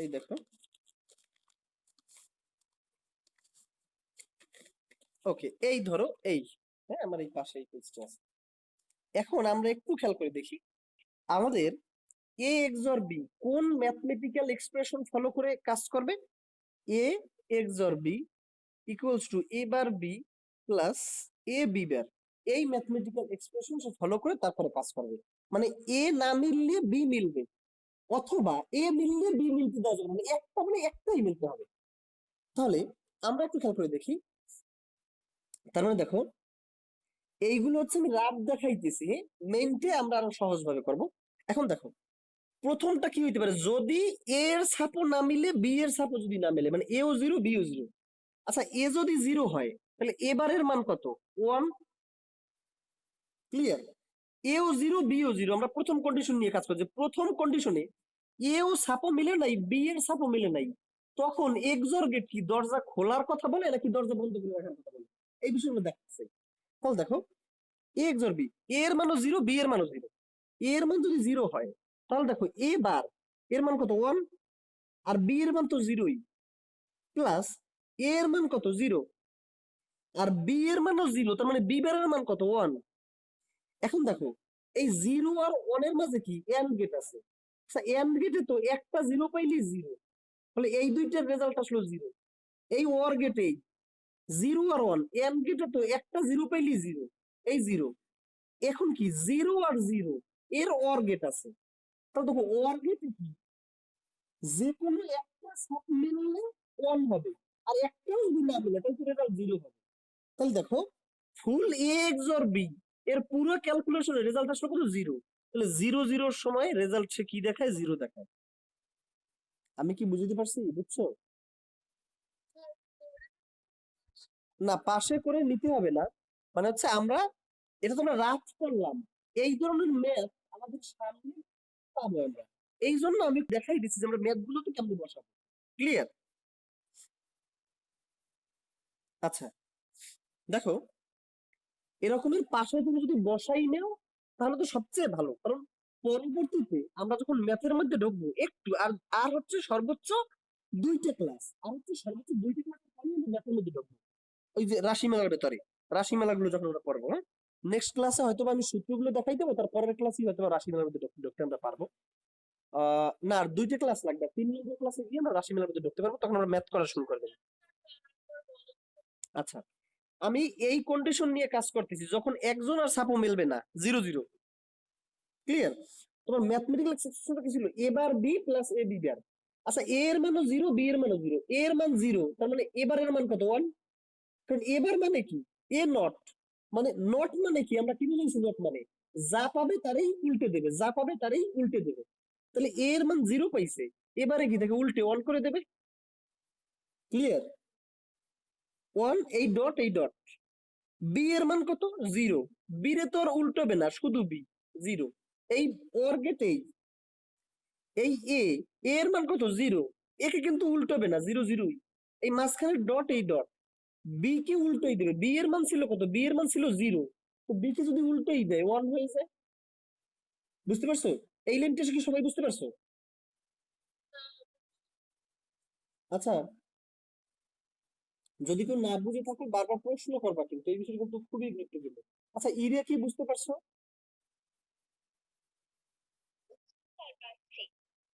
এই দেখো ওকে, এই ধরো এই, হ্যাঁ আমার এই পাশে এই পেজটা আছে। এখন আমরা একটু খেয়াল করে দেখি আমাদের এ এক্সর বি কোন ম্যাথমেটিক্যাল এক্সপ্রেশন ফলো করে কাজ করবে। A XOR B equals to A bar B plus A B bar, এই ম্যাথমেটিক্যাল এক্সপ্রেশন সে ফলো করে তারপরে কাজ করবে। মানে এ না মিললে বি মিলবে, অথবা এ মিললে বি মিলতে দেওয়া যাবে, মানে একটাই মিলতে হবে। তাহলে আমরা একটু খেয়াল করে দেখি, তার মানে দেখো এইগুলো হচ্ছে আমি রাব দেখাইতেছি, মেইনটে আমরা আরো সহজ ভাবে করব। এখন দেখো প্রথমটা কি হইতে পারে, যদি এ এর সাপো না মিলে বি এর সাপো যদি না মিলে, মানে এও জিরো বিও জিরো। আচ্ছা এ যদি জিরো হয় তাহলে এবারের মান কত, 1, ক্লিয়ার? এও জিরো বিও জিরো, আমরা প্রথম কন্ডিশন নিয়ে কাজ করছি। প্রথম কন্ডিশনে এও সাপো মিলে নাই বি এর সাপো মিলে নাই, তখন এক্সর গেট কি দরজা খোলার কথা বলে নাকি দরজা বন্ধ করে রাখার কথা বলে, এই বিষয়গুলো দেখাচ্ছে। তাহলে দেখো এ এক্সর বি, এর মানও জিরো বি এর মানও জিরো, এর মান যদি জিরো হয় তাহলে দেখো এ বার এর মান কত 1, আর বি এর মান তো জিরোই, প্লাস এর মান কত 0, আর বি এর মানও জিরো, তার মানে বি বারের মান কত 1। এখন দেখো এই 0 আর 1 এর মাঝে কি এন্ড গেট আছে, আচ্ছা এন্ড গেটে তো একটা জিরো পাইলে জিরো, তাহলে এই দুইটার রেজাল্ট আসলো জিরো, এই ওর গেটেই জিরো আর ওয়ান, এন্ড গেটে তো একটা জিরো পাইলি জিরো, এই জিরো। এখন কি জিরো আর জিরো এর অর গেট আছে, তাহলে দেখো অর গেট কি, যে কোনো একটা সাব মিললে ওয়ান হবে, আর একটাও যদি না মিলে তাহলে রেজাল্ট জিরো হবে। তাহলে দেখো ফুল এ এক্সর বি এর পুরো ক্যালকুলেশনের রেজাল্ট আসলে কত, জিরো। তাহলে জিরো জিরোর সময় রেজাল্ট সে কি দেখায়, জিরো দেখায়। আমি কি বুঝতে পারছি, বুঝছো? না, পাশে করে নিতে হবে না, মানে হচ্ছে আমরা এটা তো আমরা রাফ করলাম, এই ধরনের ম্যাথ আমাদের সামনে পাবো আমরা, এই জন্য আমি দেখাই দিচ্ছি যে আমরা ম্যাথ গুলো তো কেমন বসাবো। ক্লিয়ার? আচ্ছা, দেখো এরকমের পাশে তুমি যদি বসাই নাও তাহলে তো সবচেয়ে ভালো, কারণ পরবর্তীতে আমরা যখন ম্যাথের মধ্যে ঢুকবো একটু আর আর হচ্ছে সর্বোচ্চ দুইটা ক্লাস, আর হচ্ছে সর্বোচ্চ দুইটা ক্লাস পরে আমরা ম্যাথের মধ্যে ঢুকবো, ওই যে রাশিমালার ভেতরে, রাশিমালাগুলো যখন আমরা পড়বো, হ্যাঁ। নেক্সট ক্লাসে হয়তো আমি সূত্রগুলো দেখাই দেবো, তার পরের ক্লাসে হয়তো রাশিমালার মধ্যে ঢুকতে আমরা পারবো। না, আর দুইটা ক্লাস লাগবে, 3 নম্বর ক্লাসে গিয়ে আমরা রাশিমালার মধ্যে ঢুকতে পারবো, তখন আমরা ম্যাথ করা শুরু করে দেবো। আচ্ছা, আমি এই কন্ডিশন নিয়ে কাজ করতেছি, যখন একজন আর সাপও মিলবে না, জিরো জিরো। ক্লিয়ার? তোমার ম্যাথমেটিক্যাল এক্সপ্রেশনটা কি ছিল, এ bar B plus A B bar. আচ্ছা, এ এর মানও জিরো, বি এর মানও জিরো, এ এর মান জিরো, তার মানে এবারের মান কত, ওয়ান। কারণ এবার মানে কি, এ নট, মানে নট মানে কি, আমরা কি বুঝেছি নট মানে, যা পাবে তারই উল্টে দেবে, যা পাবে তারই উল্টে দেবে। তাহলে এ এর মান জিরো পাইছে, এবারে কি দেখে উল্টে ওয়ান করে দেবে। ক্লিয়ার? ওয়ান, এই ডট এই ডট। বি এর মান কত, জিরো, বি রে তো আর উল্টাবে না, শুধু বি, জিরো। এই ওর গেটেই এই এ এর মান কত, জিরো, একে কিন্তু উল্টাবে না, জিরো জিরোই। এই মাঝখানে ডট এই ডট, বি কে উল্টোই দেবে, বি এর মান ছিল কত, বি এর মান ছিল জিরো, তো বি কে যদি উল্টোই দেয় ওয়ান হয়ে যায়। বুঝতে পারছো? এই লাইনটা কি সবাই বুঝতে পারছো? আচ্ছা, যদি কেউ না বুঝে থাকো বারবার প্রশ্ন করবা, কিন্তু এই বিষয়টা কিন্তু খুবই গুরুত্বপূর্ণ। আচ্ছা, ইরিয়া কি বুঝতে পারছো?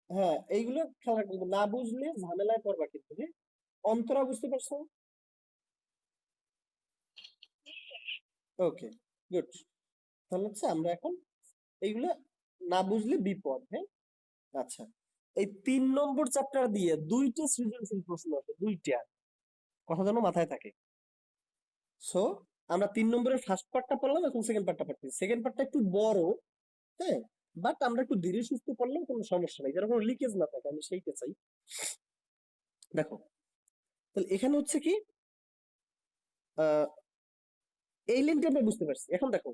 হ্যাঁ, এইগুলো খেয়াল রাখবে, না বুঝলে ঝামেলায় পড়বা কিন্তু, হ্যাঁ। অন্তরা বুঝতে পারছো? ওকে, গুড। তাহলে হচ্ছে আমরা এখন এইগুলো না বুঝলে বিপদ, হ্যাঁ। আচ্ছা, এই 3 নম্বর চ্যাপ্টার দিয়ে দুইটা সৃজনশীল প্রশ্ন আছে, দুইটা, কথা যেন মাথায় থাকে। সো আমরা 3 নম্বরের ফার্স্ট পার্টটা পড়লাম, এখন সেকেন্ড পার্টটা পড়তেছি। সেকেন্ড পার্টটা একটু বড়, হ্যাঁ, বাট আমরা একটু ধীরে সুস্থে পড়লেও কোনো সমস্যা নাই, যেন কোনো লিকেজ না থাকে, আমি সেইটা চাই। দেখো, তাহলে এখানে হচ্ছে কি, আহ এই লিঙ্কটা আমরা বুঝতে পারছি। এখন দেখো,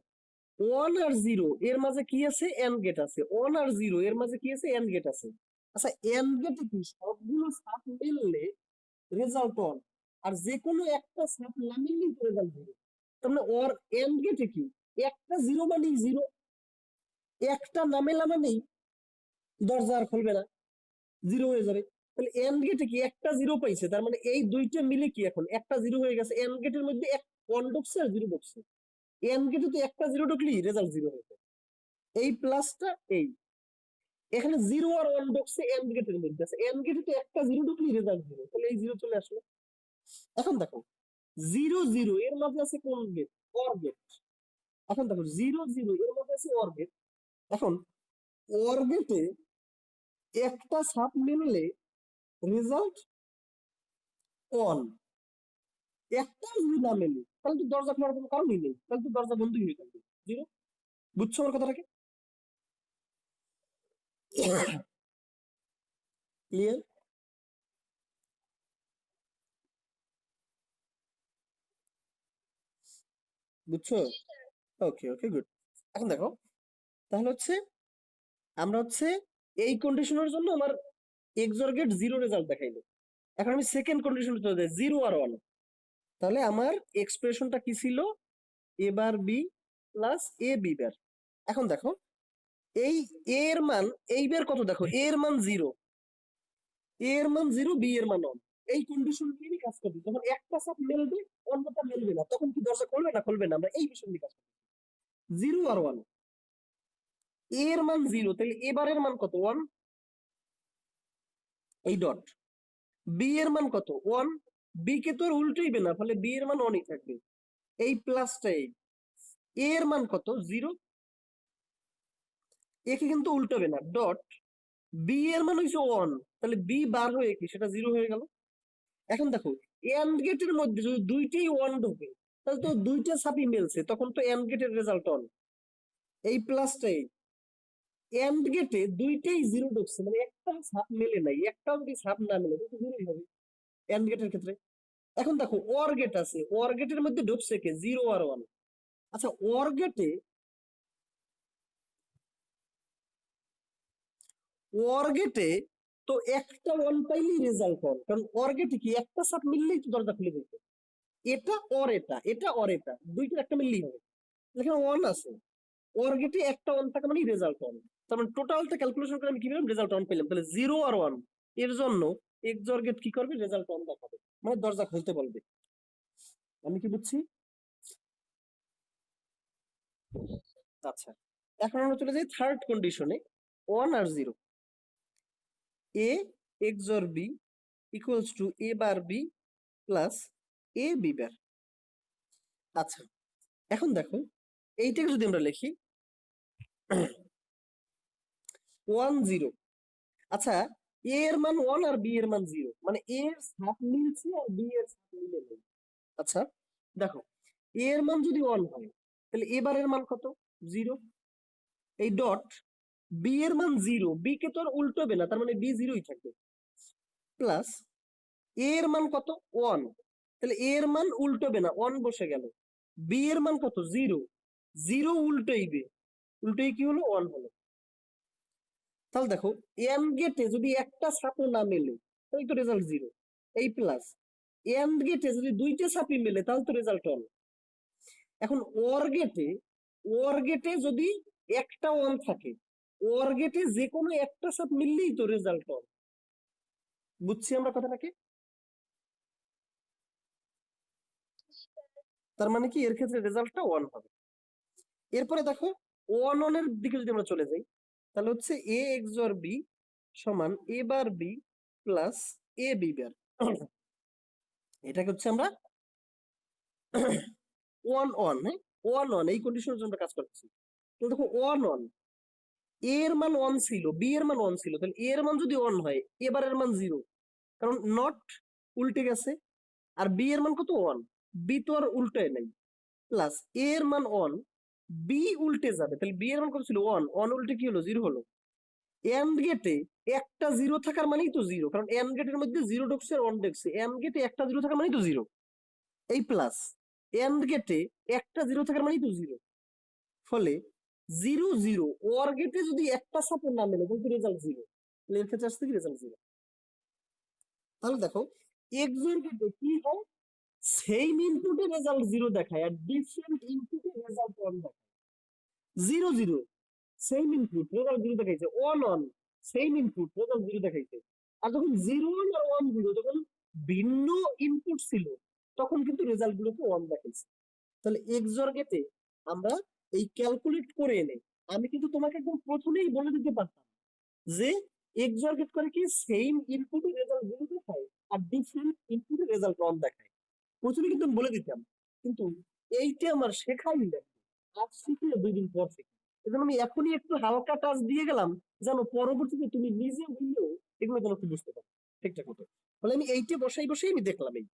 ওয়ান আর জিরো এর মাঝে কি আছে, এন্ড গেট আছে, ওয়ান আর জিরো এর মাঝে কি আছে, এন্ড গেট আছে। আচ্ছা, এন্ড গেটে কি সবগুলো সাব মিললে রেজাল্ট ওয়ান, আর যে কোনো একটা সাব না মিললেই রেজাল্ট জিরো। তার মানে ওর এন্ড গেটে কি, একটা জিরো মানেই জিরো, একটা না মেলা মানেই দরজা আর খুলবে না, জিরো হয়ে যাবে। তাহলে এন্ড গেটে কি একটা জিরো পাইছে, তার মানে এই দুইটা মিলে কি এখন একটা জিরো হয়ে গেছে, এন্ড গেটের মধ্যে এক ওয়ান ঢুকছে আর জিরো ঢুকছে, এন্ড গেটে তো একটা জিরো ঢুকলি রেজাল্ট জিরো হয়ে যায়। এই প্লাসটা এই, এখানে জিরো আর ওয়ান ঢুকছে এন্ড গেটের মধ্যে আছে, এন্ড গেটে তো একটা জিরো ঢুকলি রেজাল্ট জিরো, তাহলে এই জিরো চলে আসলো। এখন দেখো, জিরো জিরো এর মাঝে আছে কোন গেট, অর গেট। এখন দেখো জিরো জিরো এর মধ্যে আছে অর গেট। এখন অর গেটে একটা সাব মিললে রেজাল্ট অন, একটা যদি না মেলে তাহলে তো দরজা খোলার কোনো কারণই নেই, তাহলে তো দরজা বন্ধই হয়ে থাকবে, জিরো। বুঝছো আমার কথাটাকে? ক্লিয়ার? বুঝছো? ওকে ওকে, গুড। এখন দেখো, তাহলে হচ্ছে আমরা হচ্ছে এই কন্ডিশনের জন্য আমার এক্সর গেট জিরো রেজাল্ট দেখাইলো। এখন আমি সেকেন্ড কন্ডিশন চলে যাই, জিরো আর ওয়ান। তাহলে আমার এক্সপ্রেশনটা কি ছিল, এ bar B plus A B বার। এখন দেখো, এই এ এর মান, এই বার কত, দেখো এ এর মান জিরো, এ এর মান জিরো, বি এর মান ওয়ান। এই কন্ডিশন নিয়ে কাজ করবে, যখন একটা সাব মেলবে অন্যটা মেলবে না, তখন কি দরজা খুলবে না খুলবে না, আমরা এই বিষয় নিয়ে কাজ করবো। জিরো আর ওয়ান, এ এর মান জিরো, তাহলে এবারের মান কত, ওয়ান, এই ডট। বি এর মান কত, ওয়ান, বি কে তো আর উল্টোইবে না, ফলে বি এর মান অনই থাকবে। এই প্লাসটা এ এর মান কত? 0। একে কিন্তু উল্টাবে না, ডট বি এর মান হইছে 1, তাহলে বি বার হয়ে কি সেটা 0 হয়ে গেল। এখন দেখো এন্ড গেটের মধ্যে যদি দুইটাই 1 ঢোকে, তাহলে তো দুইটা সাপই মিলছে, তখন তো এন্ড গেটের রেজাল্ট অন। এই প্লাসটাই এন্ড গেটে দুইটাই 0 ঢুকছে, মানে একটা সাপ মেলে নাই, একটা যদি সাপ না মেলে তাহলে তো 0ই হবে এন্ড গেটের ক্ষেত্রে। এখন দেখো অর গেট আছে, অর গেটের মধ্যে ঢুকছে কে? 0 আর 1। আচ্ছা অর গেটে অর গেটে তো একটা 1 পাইলেই রেজাল্ট অন, কারণ অর গেটে কি একটা সাপ মিললেই তো দরজা খুলে যেত। এটা অর এটা, এটা অর এটা, দুইটার একটা মিললেই হবে। এখানে 1 আছে, অর গেটে একটা 1 থাকা মানে রেজাল্ট অন। তার মানে টোটালটা ক্যালকুলেশন করে আমি কি পেলাম? রেজাল্ট অন পেলাম। তাহলে 0 আর 1 এর জন্য এক্সঅর গেট কি করবে? রেজাল্ট অন দেখাবে, মানে দরজা খুলতে বলবে। আমি কি বুঝছি? আচ্ছা এখন আমরা চলে যাই থার্ড কন্ডিশনে, 1 আর 0। A XOR B equals to A bar B plus A B bar. আচ্ছা এখন দেখো এইটাকে যদি আমরা লিখি 1 0। আচ্ছা এ এর মান 1 আর বি এর মান 0, মানে এ এর সাথ মিলছে আর বি এর সাথ মিলে নেই। আচ্ছা দেখো এ এর মান যদি 1 হয় তাহলে এবারের মান কত? 0। এই ডট বি এর মান 0, বি কে তো আর উল্টোবে না, তার মানে বি 0ই থাকবে, প্লাস এ এর মান কত? 1, তাহলে এ এর মান উল্টোবে না, 1 বসে গেল। বি এর মান কত? 0, 0 উল্টোইবে, উল্টোই কি হলো? 1 হলো। তাহলে দেখো এন্ড গেটে যদি একটা সাপও না মেলে তাহলে তো রেজাল্ট 0। এই প্লাস এন্ড গেটে যদি দুইটা সাপই মেলে তাহলে তো রেজাল্ট 1। এখন অর গেটে, অর গেটে যদি একটা 1 থাকে, অর গেটে যে কোনো একটা সাপ মিললেই তো রেজাল্ট 1। বুঝছি আমরা কথাটাকে? তার মানে কি এর ক্ষেত্রে রেজাল্টটা 1 হবে। এরপরে দেখো 1 1 এর দিকে যদি আমরা চলে যাই, তাহলে হচ্ছে এ এক্সঅর বি সমান এ bar B plus A B বার। এটাকে হচ্ছে আমরা 1 1, হ্যাঁ 1 1 এই কন্ডিশনের জন্য আমরা কাজ করতেছি। তাহলে দেখো 1 1 এ এর মান 1 ছিল, বি এর মান 1 ছিল, তাহলে এ এর মান যদি 1 হয় এবারের মান 0, কারণ নট উল্টে গেছে। আর বি এর মান কত? 1, বি তো আর উল্টায় নাই, প্লাস এ এর মান 1, বি উল্টে যাবে, তাহলে বি এর মান কত ছিল? 1, 1 উল্টে কি হলো? 0 হলো। এন্ড গেটে একটা 0 থাকার মানেই তো 0, কারণ এন্ড গেটের মধ্যে 0 ঢুকছে আর 1 ঢুকছে, এন্ড গেটে একটা 0 থাকার মানেই তো 0। এই প্লাস এন্ড গেটে একটা 0 থাকার মানেই তো 0, ফলে 0 0 ওর গেটে যদি একটা সাপোর্ট না মেলে তাহলে রেজাল্ট 0। তাহলে এর ক্ষেত্রে আসছে কি? রেজাল্ট 0। তাহলে দেখো এক্সর গেটে কি হয়? সেম ইনপুটে রেজাল্ট 0 দেখায় আর ডিফারেন্ট ইনপুটে রেজাল্ট 1 দেখায়। 0 0 সেম ইনপুট রেজাল্ট 0 দেখাইছে, 1 1 সেম ইনপুট রেজাল্ট 0 দেখাইছে। আর যখন 0 আর 1 0 যখন ভিন্ন ইনপুট ছিল তখন কিন্তু রেজাল্ট গুলোকে 1 দেখাইছে। তাহলে এক্সর গেটে আমরা এই ক্যালকুলেট করে এনে আমি কিন্তু তোমাকে একদম প্রথমেই বলে দিতে পারতাম যে এক্সর গেট করে কি সেম ইনপুটের রেজাল্ট 0 দেখায় আর ডিফারেন্ট ইনপুটের রেজাল্ট 1 দেখায়। প্রথমে কিন্তু আমি বলে দিতাম, কিন্তু এইটা আমার শেখাই না, আজ শিখে 2 দিন পর শিখি। এজন্য আমি এখনই একটু হালকা টাচ দিয়ে গেলাম যেন পরবর্তীতে তুমি নিজে হইলেও এগুলো যেন একটু বুঝতে পারো ঠিকঠাক মতো। ফলে আমি এইটা বসাই বসাই আমি দেখলাম। এই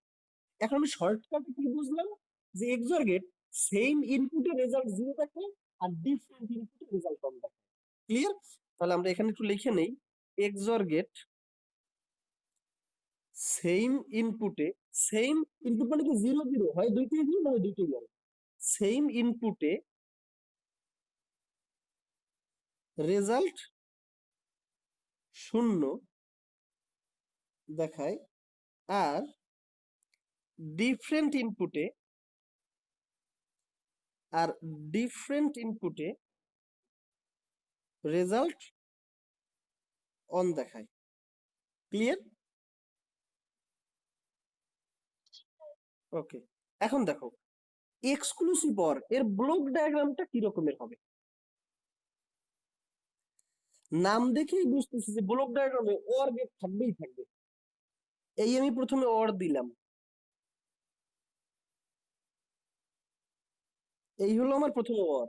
এখন আমি শর্টকাটে কি বুঝলাম? যে এক্সর গেট সেম ইনপুটের রেজাল্ট 0 দেখায় আর ডিফারেন্ট ইনপুটের রেজাল্ট 1 দেখায়। ক্লিয়ার? তাহলে আমরা এখানে একটু লিখে নেই, এক্সর গেট সেম ইনপুটে, সেম ইনপুট মানে কি 0 0 হয় দুইটাই 0 না হয় দুইটাই 0, সেম ইনপুটে রেজাল্ট 0 দেখায় আর ডিফারেন্ট ইনপুটে, আর ডিফারেন্ট ইনপুটে রেজাল্ট 1 দেখায়। ক্লিয়ার? ওকে এখন দেখো এক্সক্লুসিভ অর এর ব্লক ডায়াগ্রামটা কি রকমের হবে? নাম দেখেই বুঝতেছি যে ব্লক ডায়াগ্রামে অর গেট থাকবেই থাকবে। এই আমি প্রথমে অর দিলাম, এই হলো আমার প্রথম অর।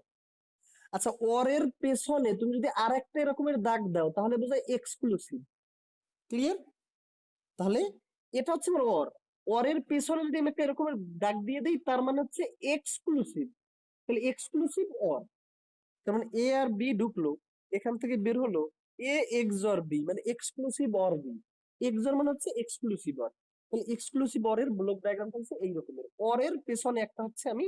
আচ্ছা, অরের পেছনে তুমি যদি আর একটা এরকমের দাগ দাও তাহলে বোঝায় এক্সক্লুসিভ। ক্লিয়ার? তাহলে এটা হচ্ছে আমার অর। অরের পেছনে যদি আমি একটা এরকমের দাগ দিয়ে দিই তার মানে হচ্ছে এক্সক্লুসিভ। তাহলে এক্সক্লুসিভ অর। তার মানে এ আর বি ঢুকলো, এখান থেকে বের হলো এ এক্সর বি, মানে এক্সক্লুসিভ অর বি। এক্সর মানে হচ্ছে এক্সক্লুসিভ অর। তাহলে এক্সক্লুসিভ অর এর ব্লক ডায়াগ্রামটা হচ্ছে এই রকমের। অর এর পেছনে একটা হচ্ছে আমি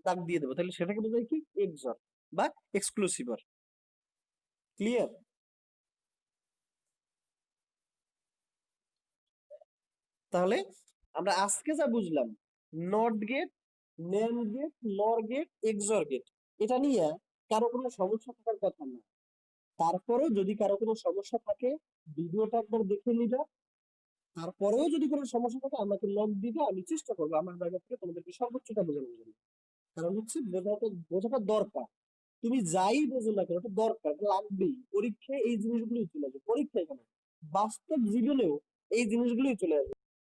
দাগ দিয়ে দেবো, তাহলে সেটাকে বোঝায় কি এক্সর বা এক্সক্লুসিভ অর। ক্লিয়ার? তাহলে আমরা আজকে যা বুঝলাম, নট গেট, ন্যান্ড গেট, নর গেট, এক্সর গেট, এটা নিয়ে কারো কোনো সমস্যা থাকার কথা না। তারপরেও যদি কারো কোনো সমস্যা থাকে ভিডিওটা একবার দেখে নিবা। তারপরেও যদি কোনো সমস্যা থাকে আমাকে নক দিবে, আমি চেষ্টা করবো আমার জায়গা থেকে তোমাদেরকে সর্বোচ্চটা বোঝানোর জন্য। কারণ হচ্ছে বোঝাটা বোঝাটা দরকার। তুমি যাই বোঝো না কেন এটা দরকার, এটা লাগবেই। পরীক্ষায় এই জিনিসগুলোই চলে আসবে, পরীক্ষায় কেন, বাস্তব জীবনেও এই জিনিসগুলোই চলে আসবে।